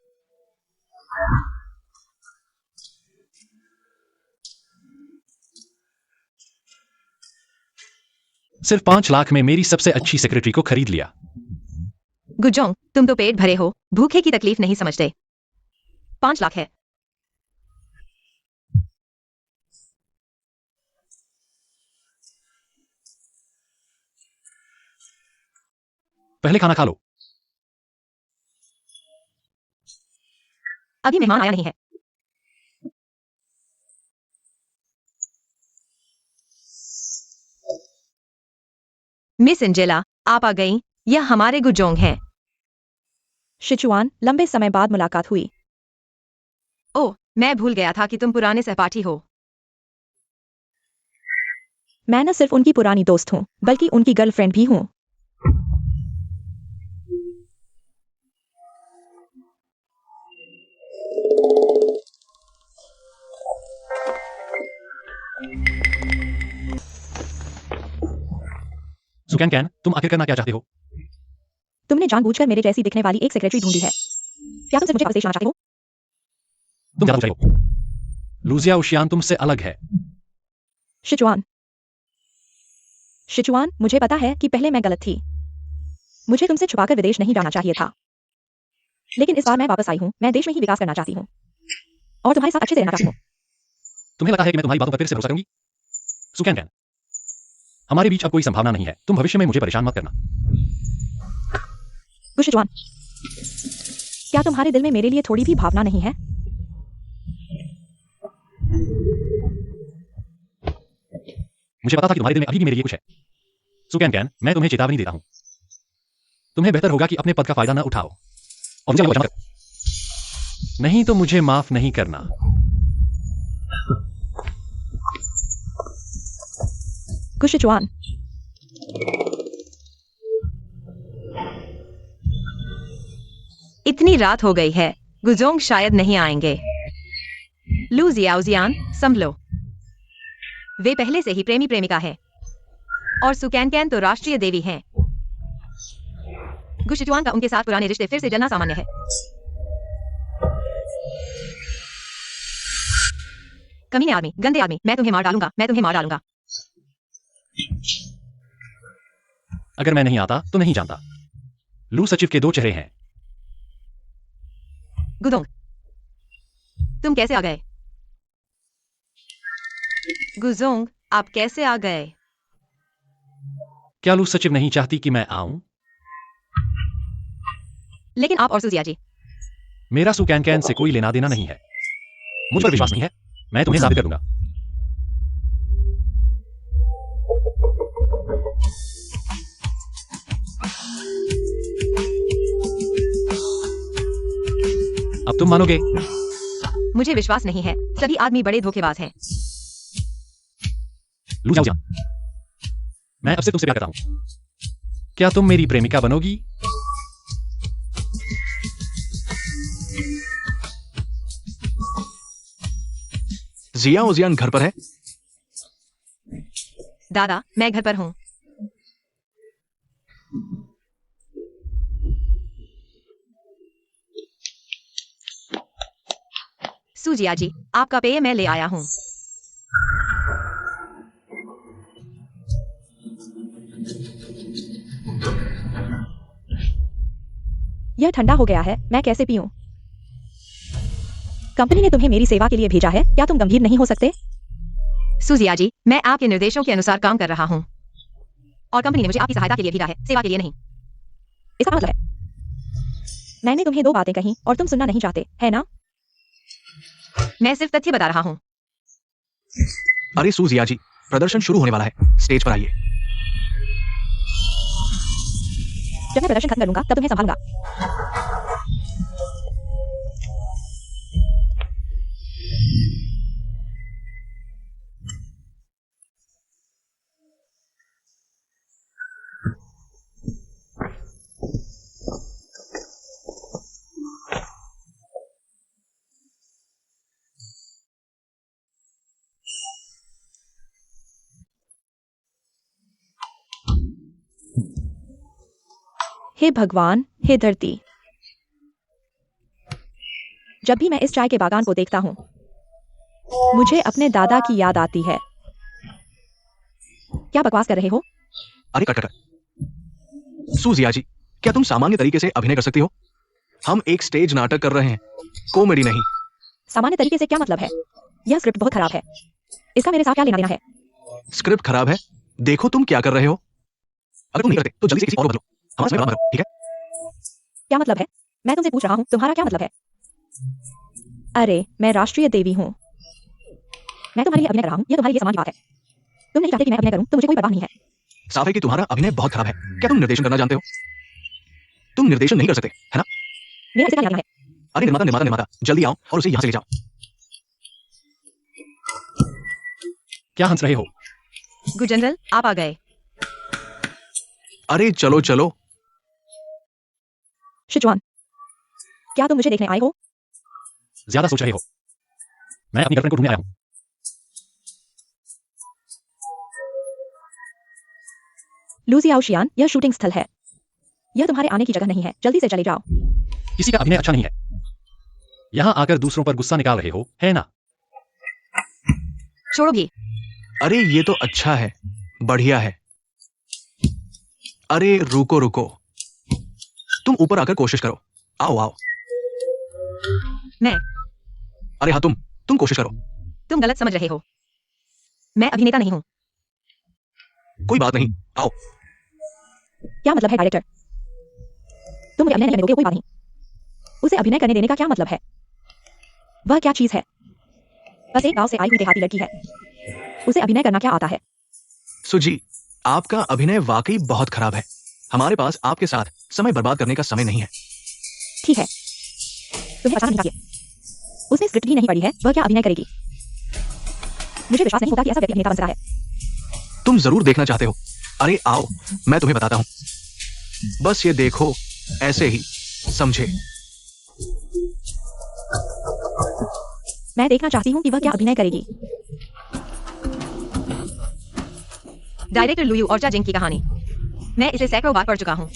सिर्फ 5 लाख में मेरी सबसे अच्छी सेक्रेटरी को खरीद लिया। गुजोंग, तुम तो पेट भरे हो, भूखे की तकलीफ नहीं समझते। 5 लाख है। पहले खाना खा लो। अभी मेहमान आया नहीं है। मिस एंजेला, आप आ गईं। यह हमारे गुजोंग हैं। शिचुआन, लंबे समय बाद मुलाकात हुई। ओह, मैं भूल गया था कि तुम पुराने सहपाठी हो। मैं न सिर्फ उनकी पुरानी दोस्त हूँ, बल्कि उनकी गर्लफ्रेंड भी हूँ। सुकैन कैन, तुम आखिर करना क्या चाहते हो? तुमने जानबूझकर मेरे जैसी दिखने वाली एक सेक्रेटरी ढूंढी है। क्या तुम सिर्फ मुझे अवशेष लाना चाहते हो? तुम ज्यादा ऊंचाई हो। लूजिया उशियान तुमसे अलग है। शिचुआन, शिचुआन, मुझे पता है कि पहले मैं गलत थी। मुझे तुमसे छुपाकर विदेश नहीं जाना चाहिए था। लेकिन इस बार मैं वापस आई हूँ। मैं देश में ही विकास करना चाहती हूँ और तुम्हारे साथ अच्छे से रहना चाहती हूँ। तुम्हें लगा है कि मैं तुम्हारी बातों पर फिर से भरोसा करूंगी? सुकैन कैन, हमारे बीच अब कोई संभावना नहीं है। तुम भविष्य में मुझे परेशान मत करना। शिचुआन, क्या तुम्हारे दिल में मेरे लिए थोड़ी भी भावना नहीं है? मुझे पता था कि तुम्हारे दिल में अभी भी मेरे लिए कुछ है। सुकैन कैन, मैं तुम्हें चेतावनी देता हूं। तुम्हें बेहतर होगा कि अपने पद का फायदा न उठाओ और मुझे बचाना करो। नहीं तो मुझे माफ नहीं करना। शिचुआन, इतनी रात हो गई है, गुजोंग शायद नहीं आएंगे। लू जियाओजियान, संभलो। वे पहले से ही प्रेमी प्रेमिका हैं और सुकैनकैन तो राष्ट्रीय देवी हैं। गुशिचुआन का उनके साथ पुराने रिश्ते फिर से जलना सामान्य है। कमीने आदमी, गंदे आदमी, मैं तुम्हें मार डालूंगा, मैं तुम्हें मार डालूंगा। अगर मैं नहीं आता तो नहीं जानता। लू सचिव के 2 चेहरे हैं। गुदोंग, तुम कैसे आ गए? गुजोंग, आप कैसे आ गए? क्या लू सचिव नहीं चाहती कि मैं आऊं? लेकिन आप और सुजिया जी। मेरा सुकैनकैन से कोई लेना देना नहीं है। मुझ पर विश्वास नहीं है? मैं तुम्हें साबित कर दूंगा। अब तुम मानोगे? मुझे विश्वास नहीं है, सभी आदमी बड़े धोखेबाज हैं। लू जाओ जान। मैं अब से तुमसे प्यार करता हूं। क्या तुम मेरी प्रेमिका बनोगी? जिया ओजियान घर पर है? दादा, मैं घर पर हूँ। सुजिया जी, आपका पेय मैं ले आया हूँ। यह ठंडा हो गया है, मैं कैसे पीऊं? कंपनी ने तुम्हें मेरी सेवा के लिए भेजा है, क्या तुम गंभीर नहीं हो सकते? सुजिया जी, मैं आपके निर्देशों के अनुसार काम कर रहा हूँ और कंपनी ने मुझे आपकी सहायता के लिए भेजा है, सेवा के लिए नहीं। इसका मतलब है मैंने तुम्हें 2 बातें कही और तुम सुनना नहीं चाहते, है ना? मैं सिर्फ तथ्य बता रहा हूँ। अरे सुजिया जी, प्रदर्शन शुरू होने वाला है, स्टेज पर आइए। जब मैं प्रदर्शन खत्म करूंगा तब तुम्हें संभालूंगा। हे भगवान, हे धरती। जब भी मैं इस चाय के बागान को देखता हूँ मुझे अपने दादा की याद आती है। क्या बकवास कर रहे हो? अरे कट कट कट। सूजिया जी, क्या तुम सामान्य तरीके से अभिनय कर सकती हो? हम एक स्टेज नाटक कर रहे हैं, कॉमेडी नहीं। सामान्य तरीके से क्या मतलब है? यह स्क्रिप्ट बहुत खराब है। इसका मेरे साथ क्या लेना देना है? स्क्रिप्ट खराब है? देखो तुम क्या कर रहे हो। अगर तुम नहीं करते तो जल्दी से किसी और को बदलो। हमारा समय बर्बाद करो, ठीक है? क्या मतलब है? मैं तुमसे पूछ रहा हूँ, तुम्हारा क्या मतलब है? अरे, मैं राष्ट्रीय देवी हूँ। मैं तुम्हारे लिए अभिनय कर रहा हूँ, यह तुम्हारे लिए सामान्य बात है। तुम नहीं चाहते कि मैं अभिनय करूँ तो मुझे कोई परवाह नहीं है। साफ है कि तुम्हारा अभिनय बहुत खराब है। क्या तुम निर्देशन करना जानते हो? तुम निर्देशन नहीं कर सकते, है ना? मेरा इसे क्या लेना है? अरे निर्माता निर्माता निर्माता, जल्दी आओ और उसे यहाँ से ले जाओ। क्या हंस रहे हो? गुड जनरल, आप आ गए। अरे चलो चलो। शिचुआन, क्या तुम मुझे देखने आए हो? ज्यादा सोच रहे हो। मैं अपनी गर्लफ्रेंड को ढूंढने आया हूँ। लूसी आउशियान, यह शूटिंग स्थल है। यह तुम्हारे आने की जगह नहीं है। जल्दी से चले जाओ। किसी का अभिनय अच्छा नहीं है। यहाँ आकर दूसरों पर गुस्सा निकाल रहे हो, है ना? छोड़ो भी। अरे ये तो अच्छा है, बढ़िया है। अरे रुको रुको, तुम ऊपर आकर कोशिश करो। आओ आओ। मैं। अरे हाँ तुम कोशिश करो। तुम गलत समझ रहे हो। मैं अभिनेता नहीं हूँ। कोई बात नहीं, आओ। क्या मतलब है डायरेक्टर? तुम मुझे अभिनय नहीं करने दोगे, कोई बात नहीं। उसे अभिनय करने देने का क्या मतलब है? वह क्या चीज है? बस एक गांव से आई हुई देहाती लड़की है। उसे अभिनय करना क्या आता है? सुजी, आपका अभिनय वाकई बहुत खराब है। हमारे पास आपके साथ समय बर्बाद करने का समय नहीं है। ठीक है, तुम्हें परेशान नहीं चाहिए। उसने स्क्रिप्ट भी नहीं पढ़ी है, वह क्या अभिनय करेगी? मुझे विश्वास नहीं होता कि ऐसा व्यक्ति अभिनेता बन सकता है। तुम जरूर देखना चाहते हो। अरे आओ, मैं तुम्हें बताता हूँ। बस ये देखो, ऐसे ही, समझे? मैं देखना चाहती हूँ कि वह क्या अभिनय करेगी। डायरेक्टर लुयू और जिंग की कहानी। मैं इसे सैकड़ों बार पढ़ चुका हूँ।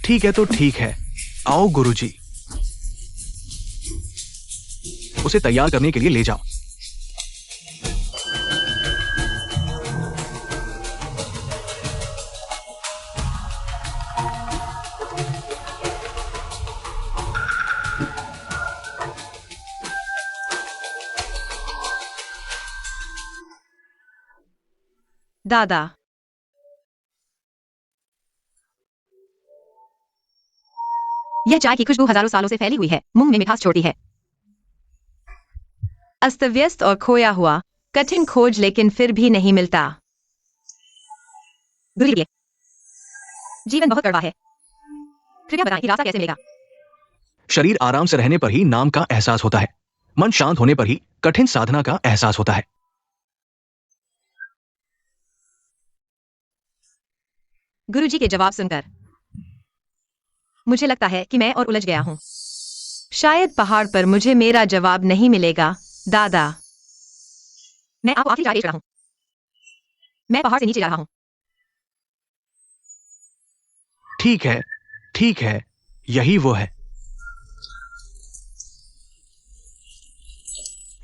ठीक है तो ठीक है, आओ गुरुजी। उसे तैयार करने के लिए ले जाओ। दादा। यह चाय की खुशबू हजारों सालों से फैली हुई है, मुंह में मिठास छोड़ती है। अस्त व्यस्त और खोया हुआ, कठिन खोज लेकिन फिर भी नहीं मिलता। गुरुजी, जीवन बहुत कड़वा है। कृपया बताएं कि रास्ता कैसे मिलेगा? शरीर आराम से रहने पर ही नाम का एहसास होता है। मन शांत होने पर ही कठिन साधना का एहसास होता है। गुरुजी के जवाब सुनकर मुझे लगता है कि मैं और उलझ गया हूं। शायद पहाड़ पर मुझे मेरा जवाब नहीं मिलेगा, दादा। मैं आपको आखिरी आदेश रहा हूं। मैं पहाड़ से नीचे जा रहा हूं। ठीक है, यही वो है।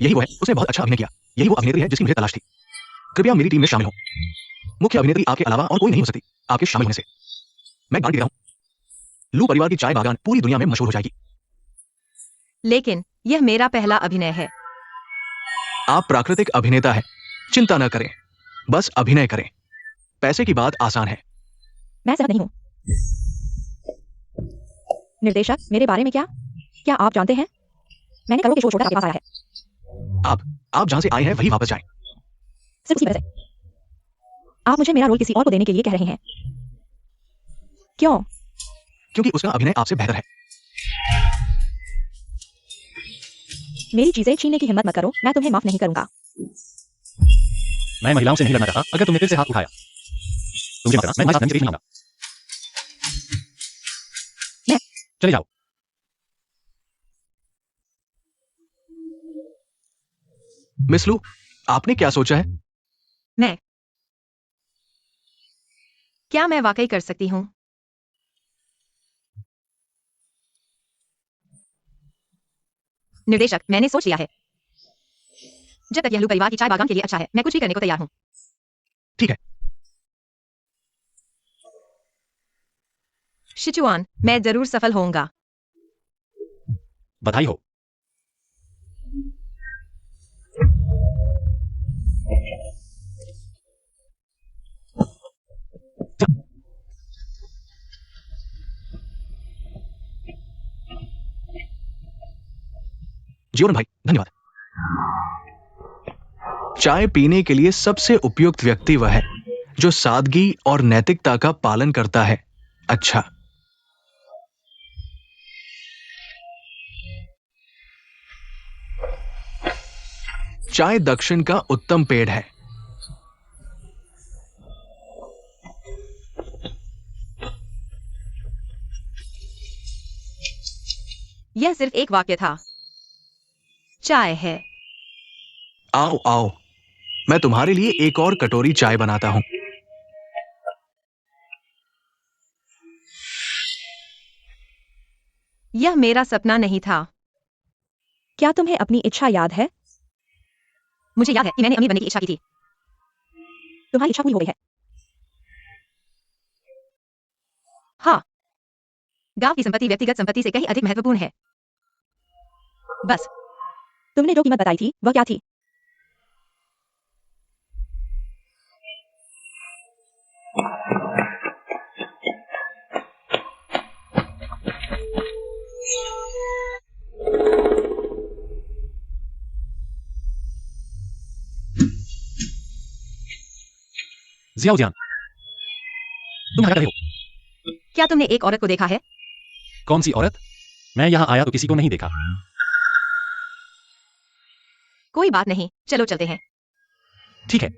यही वो है, उसने बहुत अच्छा अभिनय किया। यही वो अभिनेत्री है जिसकी मुझे तलाश थी। कृपया मेरी टीम में शामिल हो। मुख्य अभिनेत्री आपके अलावा और कोई नहीं हो सकती आपके शामिल होने से। मैं गारंटी देता हूं, लू परिवार की चाय बागान पूरी दुनिया में मशहूर हो जाएगी। लेकिन यह मेरा पहला अभिनय है। आप प्राकृतिक अभिनेता हैं, चिंता न करें, बस अभिनय करें। पैसे की बात आसान है। मैं सहमत नहीं हूँ। निर्देशक, मेरे बारे में क्या आप जानते हैं? मैंने करोड़ के शो छोड़कर आपके पास आया है। आप जहां से आए हैं वही वापस जाएं। सिर्फ उसी वजह से। आप मुझे मेरा रोल किसी और को देने के लिए कह रहे हैं। क्यों? क्योंकि उसका अभिनय आपसे बेहतर है। मेरी चीजें छीनने की हिम्मत मत करो, मैं तुम्हें माफ नहीं करूंगा। मैं महिलाओं से नहीं लड़ना चाहता। अगर तुमने फिर से हाथ उठाया तो मुझे मत करना। मैं तुम्हारे साथ नंगे से पेश नहीं आऊंगा। चले जाओ। मिस लू, आपने क्या सोचा है? मैं क्या मैं वाकई कर सकती हूँ? निर्देशक, मैंने सोच लिया है। जब तक यह लू परिवार की चाय बागान के लिए अच्छा है, मैं कुछ भी करने को तैयार हूँ। ठीक है। शिचुआन, मैं जरूर सफल होऊंगा। बधाई हो। जीवन भाई, धन्यवाद। चाय पीने के लिए सबसे उपयुक्त व्यक्ति वह है जो सादगी और नैतिकता का पालन करता है। अच्छा, चाय दक्षिण का उत्तम पेड़ है। यह सिर्फ एक वाक्य था। चाय है। आओ आओ, मैं तुम्हारे लिए एक और कटोरी चाय बनाता हूं। यह मेरा सपना नहीं था। क्या तुम्हें अपनी इच्छा याद है? मुझे याद है कि मैंने अमीर बनने की इच्छा की थी। तुम्हारी इच्छा पूरी हो गई है। हाँ, गांव की संपत्ति व्यक्तिगत संपत्ति से कहीं अधिक महत्वपूर्ण है। बस, तुमने जो कीमत बताई थी वह क्या थी? जियाओजियान, तुम यहाँ क्या कर रहे हो? क्या तुमने एक औरत को देखा है? कौन सी औरत? मैं यहाँ आया तो किसी को नहीं देखा। कोई बात नहीं, चलो चलते हैं। ठीक है।